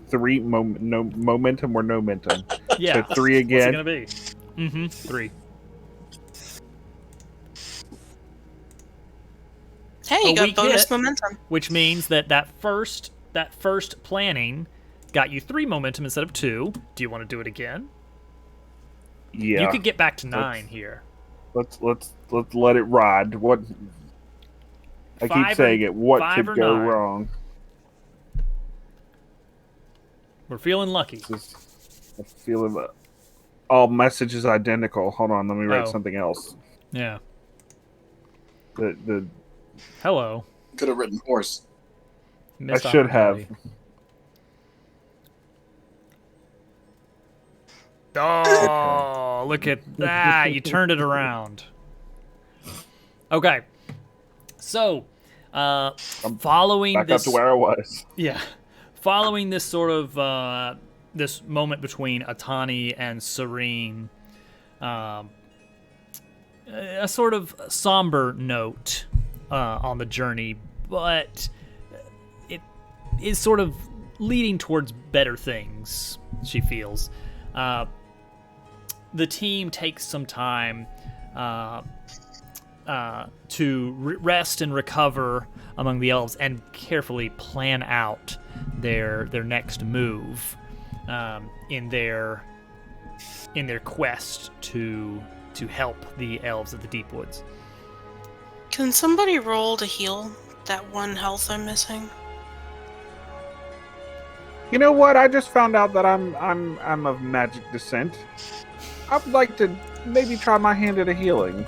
[SPEAKER 3] 3 no momentum or no momentum.
[SPEAKER 1] Yeah.
[SPEAKER 3] So 3
[SPEAKER 1] What's it
[SPEAKER 3] again.
[SPEAKER 1] gonna be? 3.
[SPEAKER 4] Hey,
[SPEAKER 1] A
[SPEAKER 4] you got
[SPEAKER 1] weak
[SPEAKER 4] bonus
[SPEAKER 1] hit.
[SPEAKER 4] momentum.
[SPEAKER 1] Which means that first planning got you 3 momentum instead of 2. Do you want to do it again?
[SPEAKER 3] Yeah.
[SPEAKER 1] You could get back to 9 here.
[SPEAKER 3] Let's let it ride. What? I
[SPEAKER 1] 5
[SPEAKER 3] keep saying it. What
[SPEAKER 1] 5
[SPEAKER 3] could
[SPEAKER 1] or
[SPEAKER 3] go
[SPEAKER 1] 9?
[SPEAKER 3] wrong?
[SPEAKER 1] We're feeling lucky.
[SPEAKER 3] I feel it. All message is identical. Hold on, let me write
[SPEAKER 1] Oh.
[SPEAKER 3] something else.
[SPEAKER 1] Yeah.
[SPEAKER 3] The
[SPEAKER 1] Hello.
[SPEAKER 2] Could have written horse.
[SPEAKER 1] Missed
[SPEAKER 3] I should have.
[SPEAKER 1] opportunity. Oh, look at that. You turned it around. Okay. So, following
[SPEAKER 3] Back
[SPEAKER 1] this,
[SPEAKER 3] up to where I was.
[SPEAKER 1] yeah, following this sort of this moment between Atani and Serene, a sort of somber note on the journey, but it is sort of leading towards better things. She feels. The team takes some time to rest and recover among the elves and carefully plan out their next move in their quest to help the elves of the deep woods.
[SPEAKER 4] Can somebody roll to heal that one health I'm missing?
[SPEAKER 3] You know what? I just found out that I'm of magic descent. I would like to maybe try my hand at a healing.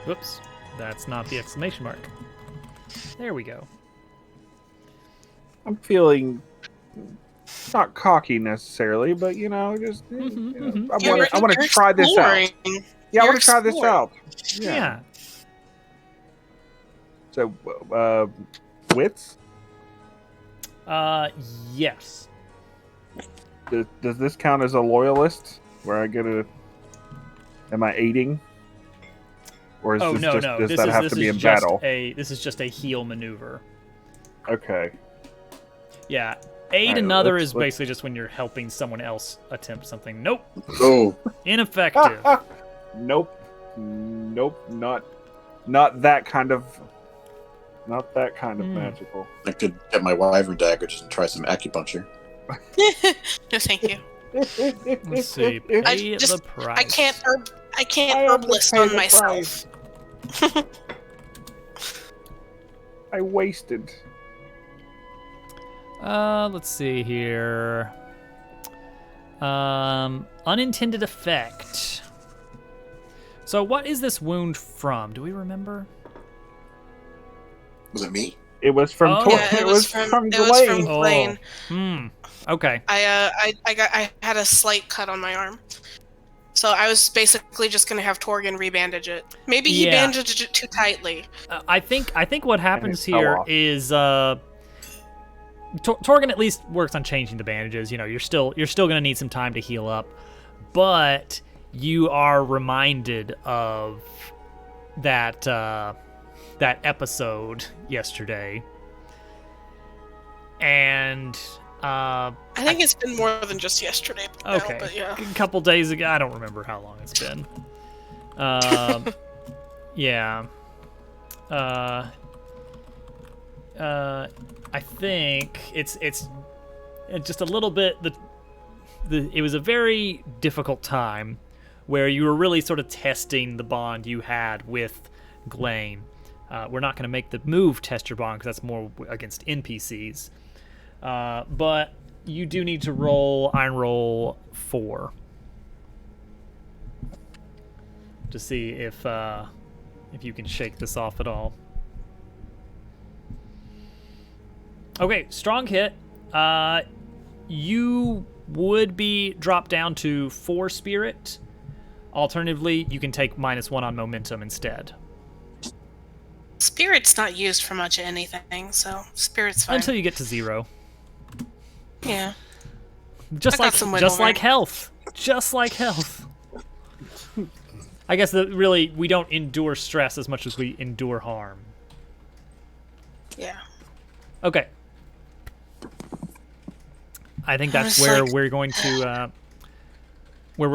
[SPEAKER 1] Whoops, that's not the exclamation mark. There we go.
[SPEAKER 3] I'm feeling not cocky necessarily, but you know, just I want to try this out. Yeah, I want to try this out.
[SPEAKER 1] Yeah.
[SPEAKER 3] So, wits?
[SPEAKER 1] Yes.
[SPEAKER 3] Does this count as a loyalist? Where I get a? Am I aiding? Or is
[SPEAKER 1] Oh
[SPEAKER 3] this
[SPEAKER 1] no,
[SPEAKER 3] just,
[SPEAKER 1] no.
[SPEAKER 3] does
[SPEAKER 1] This
[SPEAKER 3] that
[SPEAKER 1] is
[SPEAKER 3] have
[SPEAKER 1] this
[SPEAKER 3] to be
[SPEAKER 1] is
[SPEAKER 3] in
[SPEAKER 1] just
[SPEAKER 3] battle?
[SPEAKER 1] this is just a heal maneuver.
[SPEAKER 3] Okay.
[SPEAKER 1] Yeah. Aid
[SPEAKER 3] Alright,
[SPEAKER 1] another
[SPEAKER 3] let's-
[SPEAKER 1] is basically just when you're helping someone else attempt something. Nope.
[SPEAKER 2] Oh,
[SPEAKER 1] Ineffective.
[SPEAKER 3] Nope. Not that kind of. Not that kind of magical.
[SPEAKER 2] I could get my wyvern dagger just and try some acupuncture.
[SPEAKER 4] No, thank you.
[SPEAKER 1] Let's see. Pay the price.
[SPEAKER 4] I can't
[SPEAKER 3] I have to
[SPEAKER 4] herbalist
[SPEAKER 3] pay
[SPEAKER 4] on
[SPEAKER 3] the
[SPEAKER 4] myself.
[SPEAKER 3] I wasted.
[SPEAKER 1] Let's see here. Unintended effect. So what is this wound from? Do we remember?
[SPEAKER 2] Was it me?
[SPEAKER 3] It was from
[SPEAKER 1] Oh,
[SPEAKER 4] Yeah,
[SPEAKER 3] it was from
[SPEAKER 4] it was from
[SPEAKER 3] Ghislaine.
[SPEAKER 4] Blaine.
[SPEAKER 1] Okay.
[SPEAKER 4] I had a slight cut on my arm, so I was basically just gonna have Torgan rebandage it. Maybe he
[SPEAKER 1] Yeah.
[SPEAKER 4] bandaged it too tightly.
[SPEAKER 1] I think what happens
[SPEAKER 3] it fell
[SPEAKER 1] here
[SPEAKER 3] off.
[SPEAKER 1] is Torgan at least works on changing the bandages. You know, you're still gonna need some time to heal up, but you are reminded of that episode yesterday, and
[SPEAKER 4] I think it's been more than just yesterday.
[SPEAKER 1] okay,
[SPEAKER 4] Now, but yeah.
[SPEAKER 1] a couple days ago. I don't remember how long it's been. Yeah. I think it's just a little bit. It was a very difficult time where you were really sort of testing the bond you had with Ghislaine. We're not going to make the move test your bond because that's more against NPCs. But you do need to roll Iron Roll 4 to see if you can shake this off at all. Okay, strong hit. You would be dropped down to 4 spirit. Alternatively, you can take -1 on momentum instead.
[SPEAKER 4] Spirit's not used for much of anything, so spirit's fine.
[SPEAKER 1] Until you get to 0.
[SPEAKER 4] Yeah.
[SPEAKER 1] Just
[SPEAKER 4] I got some wiggle
[SPEAKER 1] just like
[SPEAKER 4] room.
[SPEAKER 1] health. Just like health. I guess that really we don't endure stress as much as we endure harm.
[SPEAKER 4] Yeah.
[SPEAKER 1] Okay. I think that's
[SPEAKER 4] was
[SPEAKER 1] where
[SPEAKER 4] like-
[SPEAKER 1] we're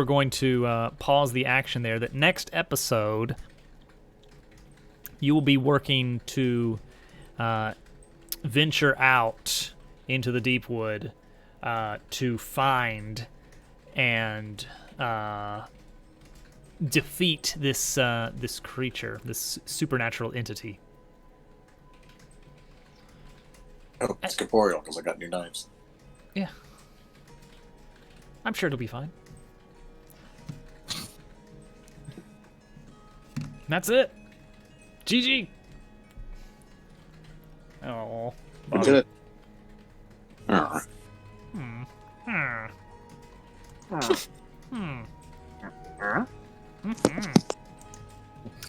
[SPEAKER 1] going to pause the action there. That next episode, you will be working to venture out into the deep wood to find and defeat this creature, this supernatural entity.
[SPEAKER 2] Oh, it's corporeal because I got new knives.
[SPEAKER 1] Yeah. I'm sure it'll be fine. That's it. GG. Oh.
[SPEAKER 2] We did it. Oh.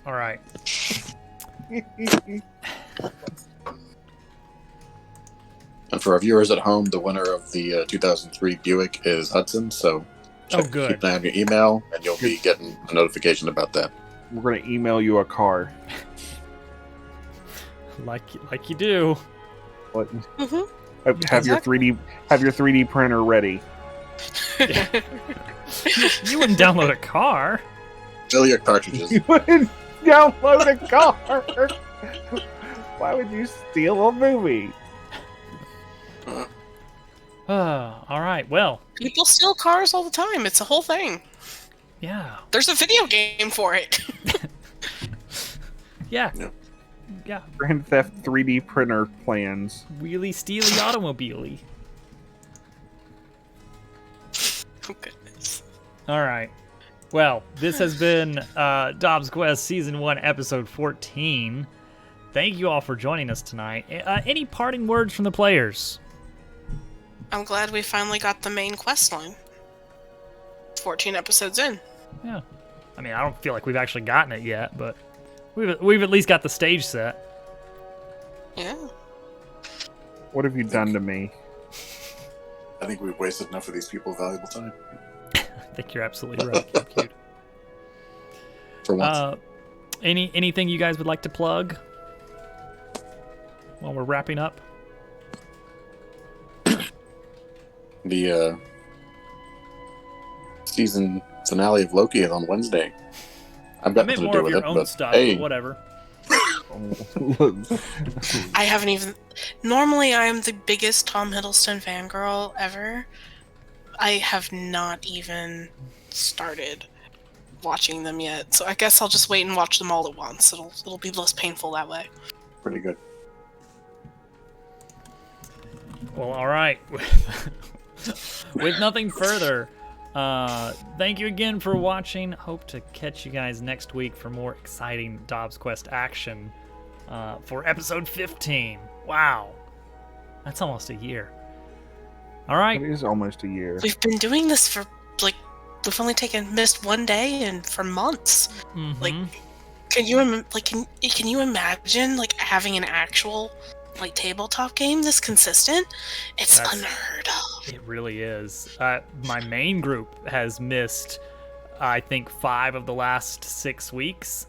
[SPEAKER 1] All
[SPEAKER 2] And for our viewers at home, the winner of the 2003 Buick is Hudson. So keep
[SPEAKER 1] good.
[SPEAKER 2] an eye on your email, and you'll be getting a notification about that.
[SPEAKER 3] We're gonna email you a car.
[SPEAKER 1] Like you do.
[SPEAKER 3] What?
[SPEAKER 4] Mm-hmm.
[SPEAKER 3] Have your 3D printer ready.
[SPEAKER 1] You wouldn't download a car.
[SPEAKER 2] Fill your cartridges.
[SPEAKER 3] You wouldn't download a car. Why would you steal a movie?
[SPEAKER 1] All right. Well,
[SPEAKER 4] People steal cars all the time. It's a whole thing.
[SPEAKER 1] yeah.
[SPEAKER 4] There's a video game for it.
[SPEAKER 1] Yeah.
[SPEAKER 2] Yeah.
[SPEAKER 1] Yeah.
[SPEAKER 3] Grand Theft 3D printer plans.
[SPEAKER 1] Wheelie steely automobile.
[SPEAKER 4] Oh, goodness.
[SPEAKER 1] All right. Well, this has been DobbsQuest Season 1, Episode 14. Thank you all for joining us tonight. Any parting words from the players?
[SPEAKER 4] I'm glad we finally got the main quest line. 14 episodes in.
[SPEAKER 1] Yeah. I mean, I don't feel like we've actually gotten it yet, but we've at least got the stage set.
[SPEAKER 4] Yeah.
[SPEAKER 3] What have you done to me?
[SPEAKER 2] I think we've wasted enough of these people's valuable time.
[SPEAKER 1] I think you're absolutely right. Cute.
[SPEAKER 2] For once.
[SPEAKER 1] Anything you guys would like to plug while we're wrapping up?
[SPEAKER 2] The season finale of Loki is on Wednesday. I've
[SPEAKER 1] I
[SPEAKER 2] got
[SPEAKER 1] meant
[SPEAKER 2] nothing to
[SPEAKER 1] more
[SPEAKER 2] do
[SPEAKER 1] of
[SPEAKER 2] with
[SPEAKER 1] your
[SPEAKER 2] it,
[SPEAKER 1] own
[SPEAKER 2] but
[SPEAKER 1] stuff,
[SPEAKER 2] hey,
[SPEAKER 1] but whatever.
[SPEAKER 4] I haven't even... Normally, I am the biggest Tom Hiddleston fangirl ever. I have not even started watching them yet, so I guess I'll just wait and watch them all at once. It'll be less painful that way.
[SPEAKER 2] pretty good.
[SPEAKER 1] Well, all right. With nothing further, thank you again for watching. Hope to catch you guys next week for more exciting DobbsQuest action for episode 15. Wow. That's almost a year. All right.
[SPEAKER 3] It is almost a year.
[SPEAKER 4] We've been doing this for, like, we've only missed one day and for months.
[SPEAKER 1] Mhm.
[SPEAKER 4] Like, can you imagine, like, having an actual, like, tabletop game this consistent? It's
[SPEAKER 1] That's-
[SPEAKER 4] unheard of.
[SPEAKER 1] It really is. My main group has missed, I think, 5 of the last 6 weeks.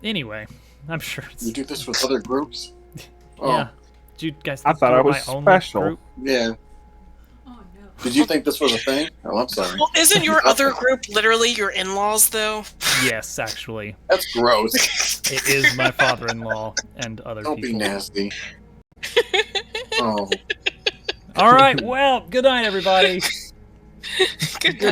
[SPEAKER 1] Anyway, I'm sure it's...
[SPEAKER 2] You do this with other groups?
[SPEAKER 1] Yeah. Did you guys
[SPEAKER 3] I
[SPEAKER 1] think
[SPEAKER 3] thought
[SPEAKER 1] you
[SPEAKER 3] I
[SPEAKER 1] were
[SPEAKER 3] was
[SPEAKER 1] my only
[SPEAKER 3] special.
[SPEAKER 1] group?
[SPEAKER 2] Yeah. Did you think this was a thing? Oh, I'm sorry.
[SPEAKER 4] Well, isn't your other group literally your in-laws, though?
[SPEAKER 1] Yes, actually.
[SPEAKER 2] That's gross.
[SPEAKER 1] It is my father-in-law and other
[SPEAKER 2] Don't
[SPEAKER 1] people.
[SPEAKER 2] be nasty. Oh.
[SPEAKER 1] All right, well, good night, everybody.
[SPEAKER 4] Good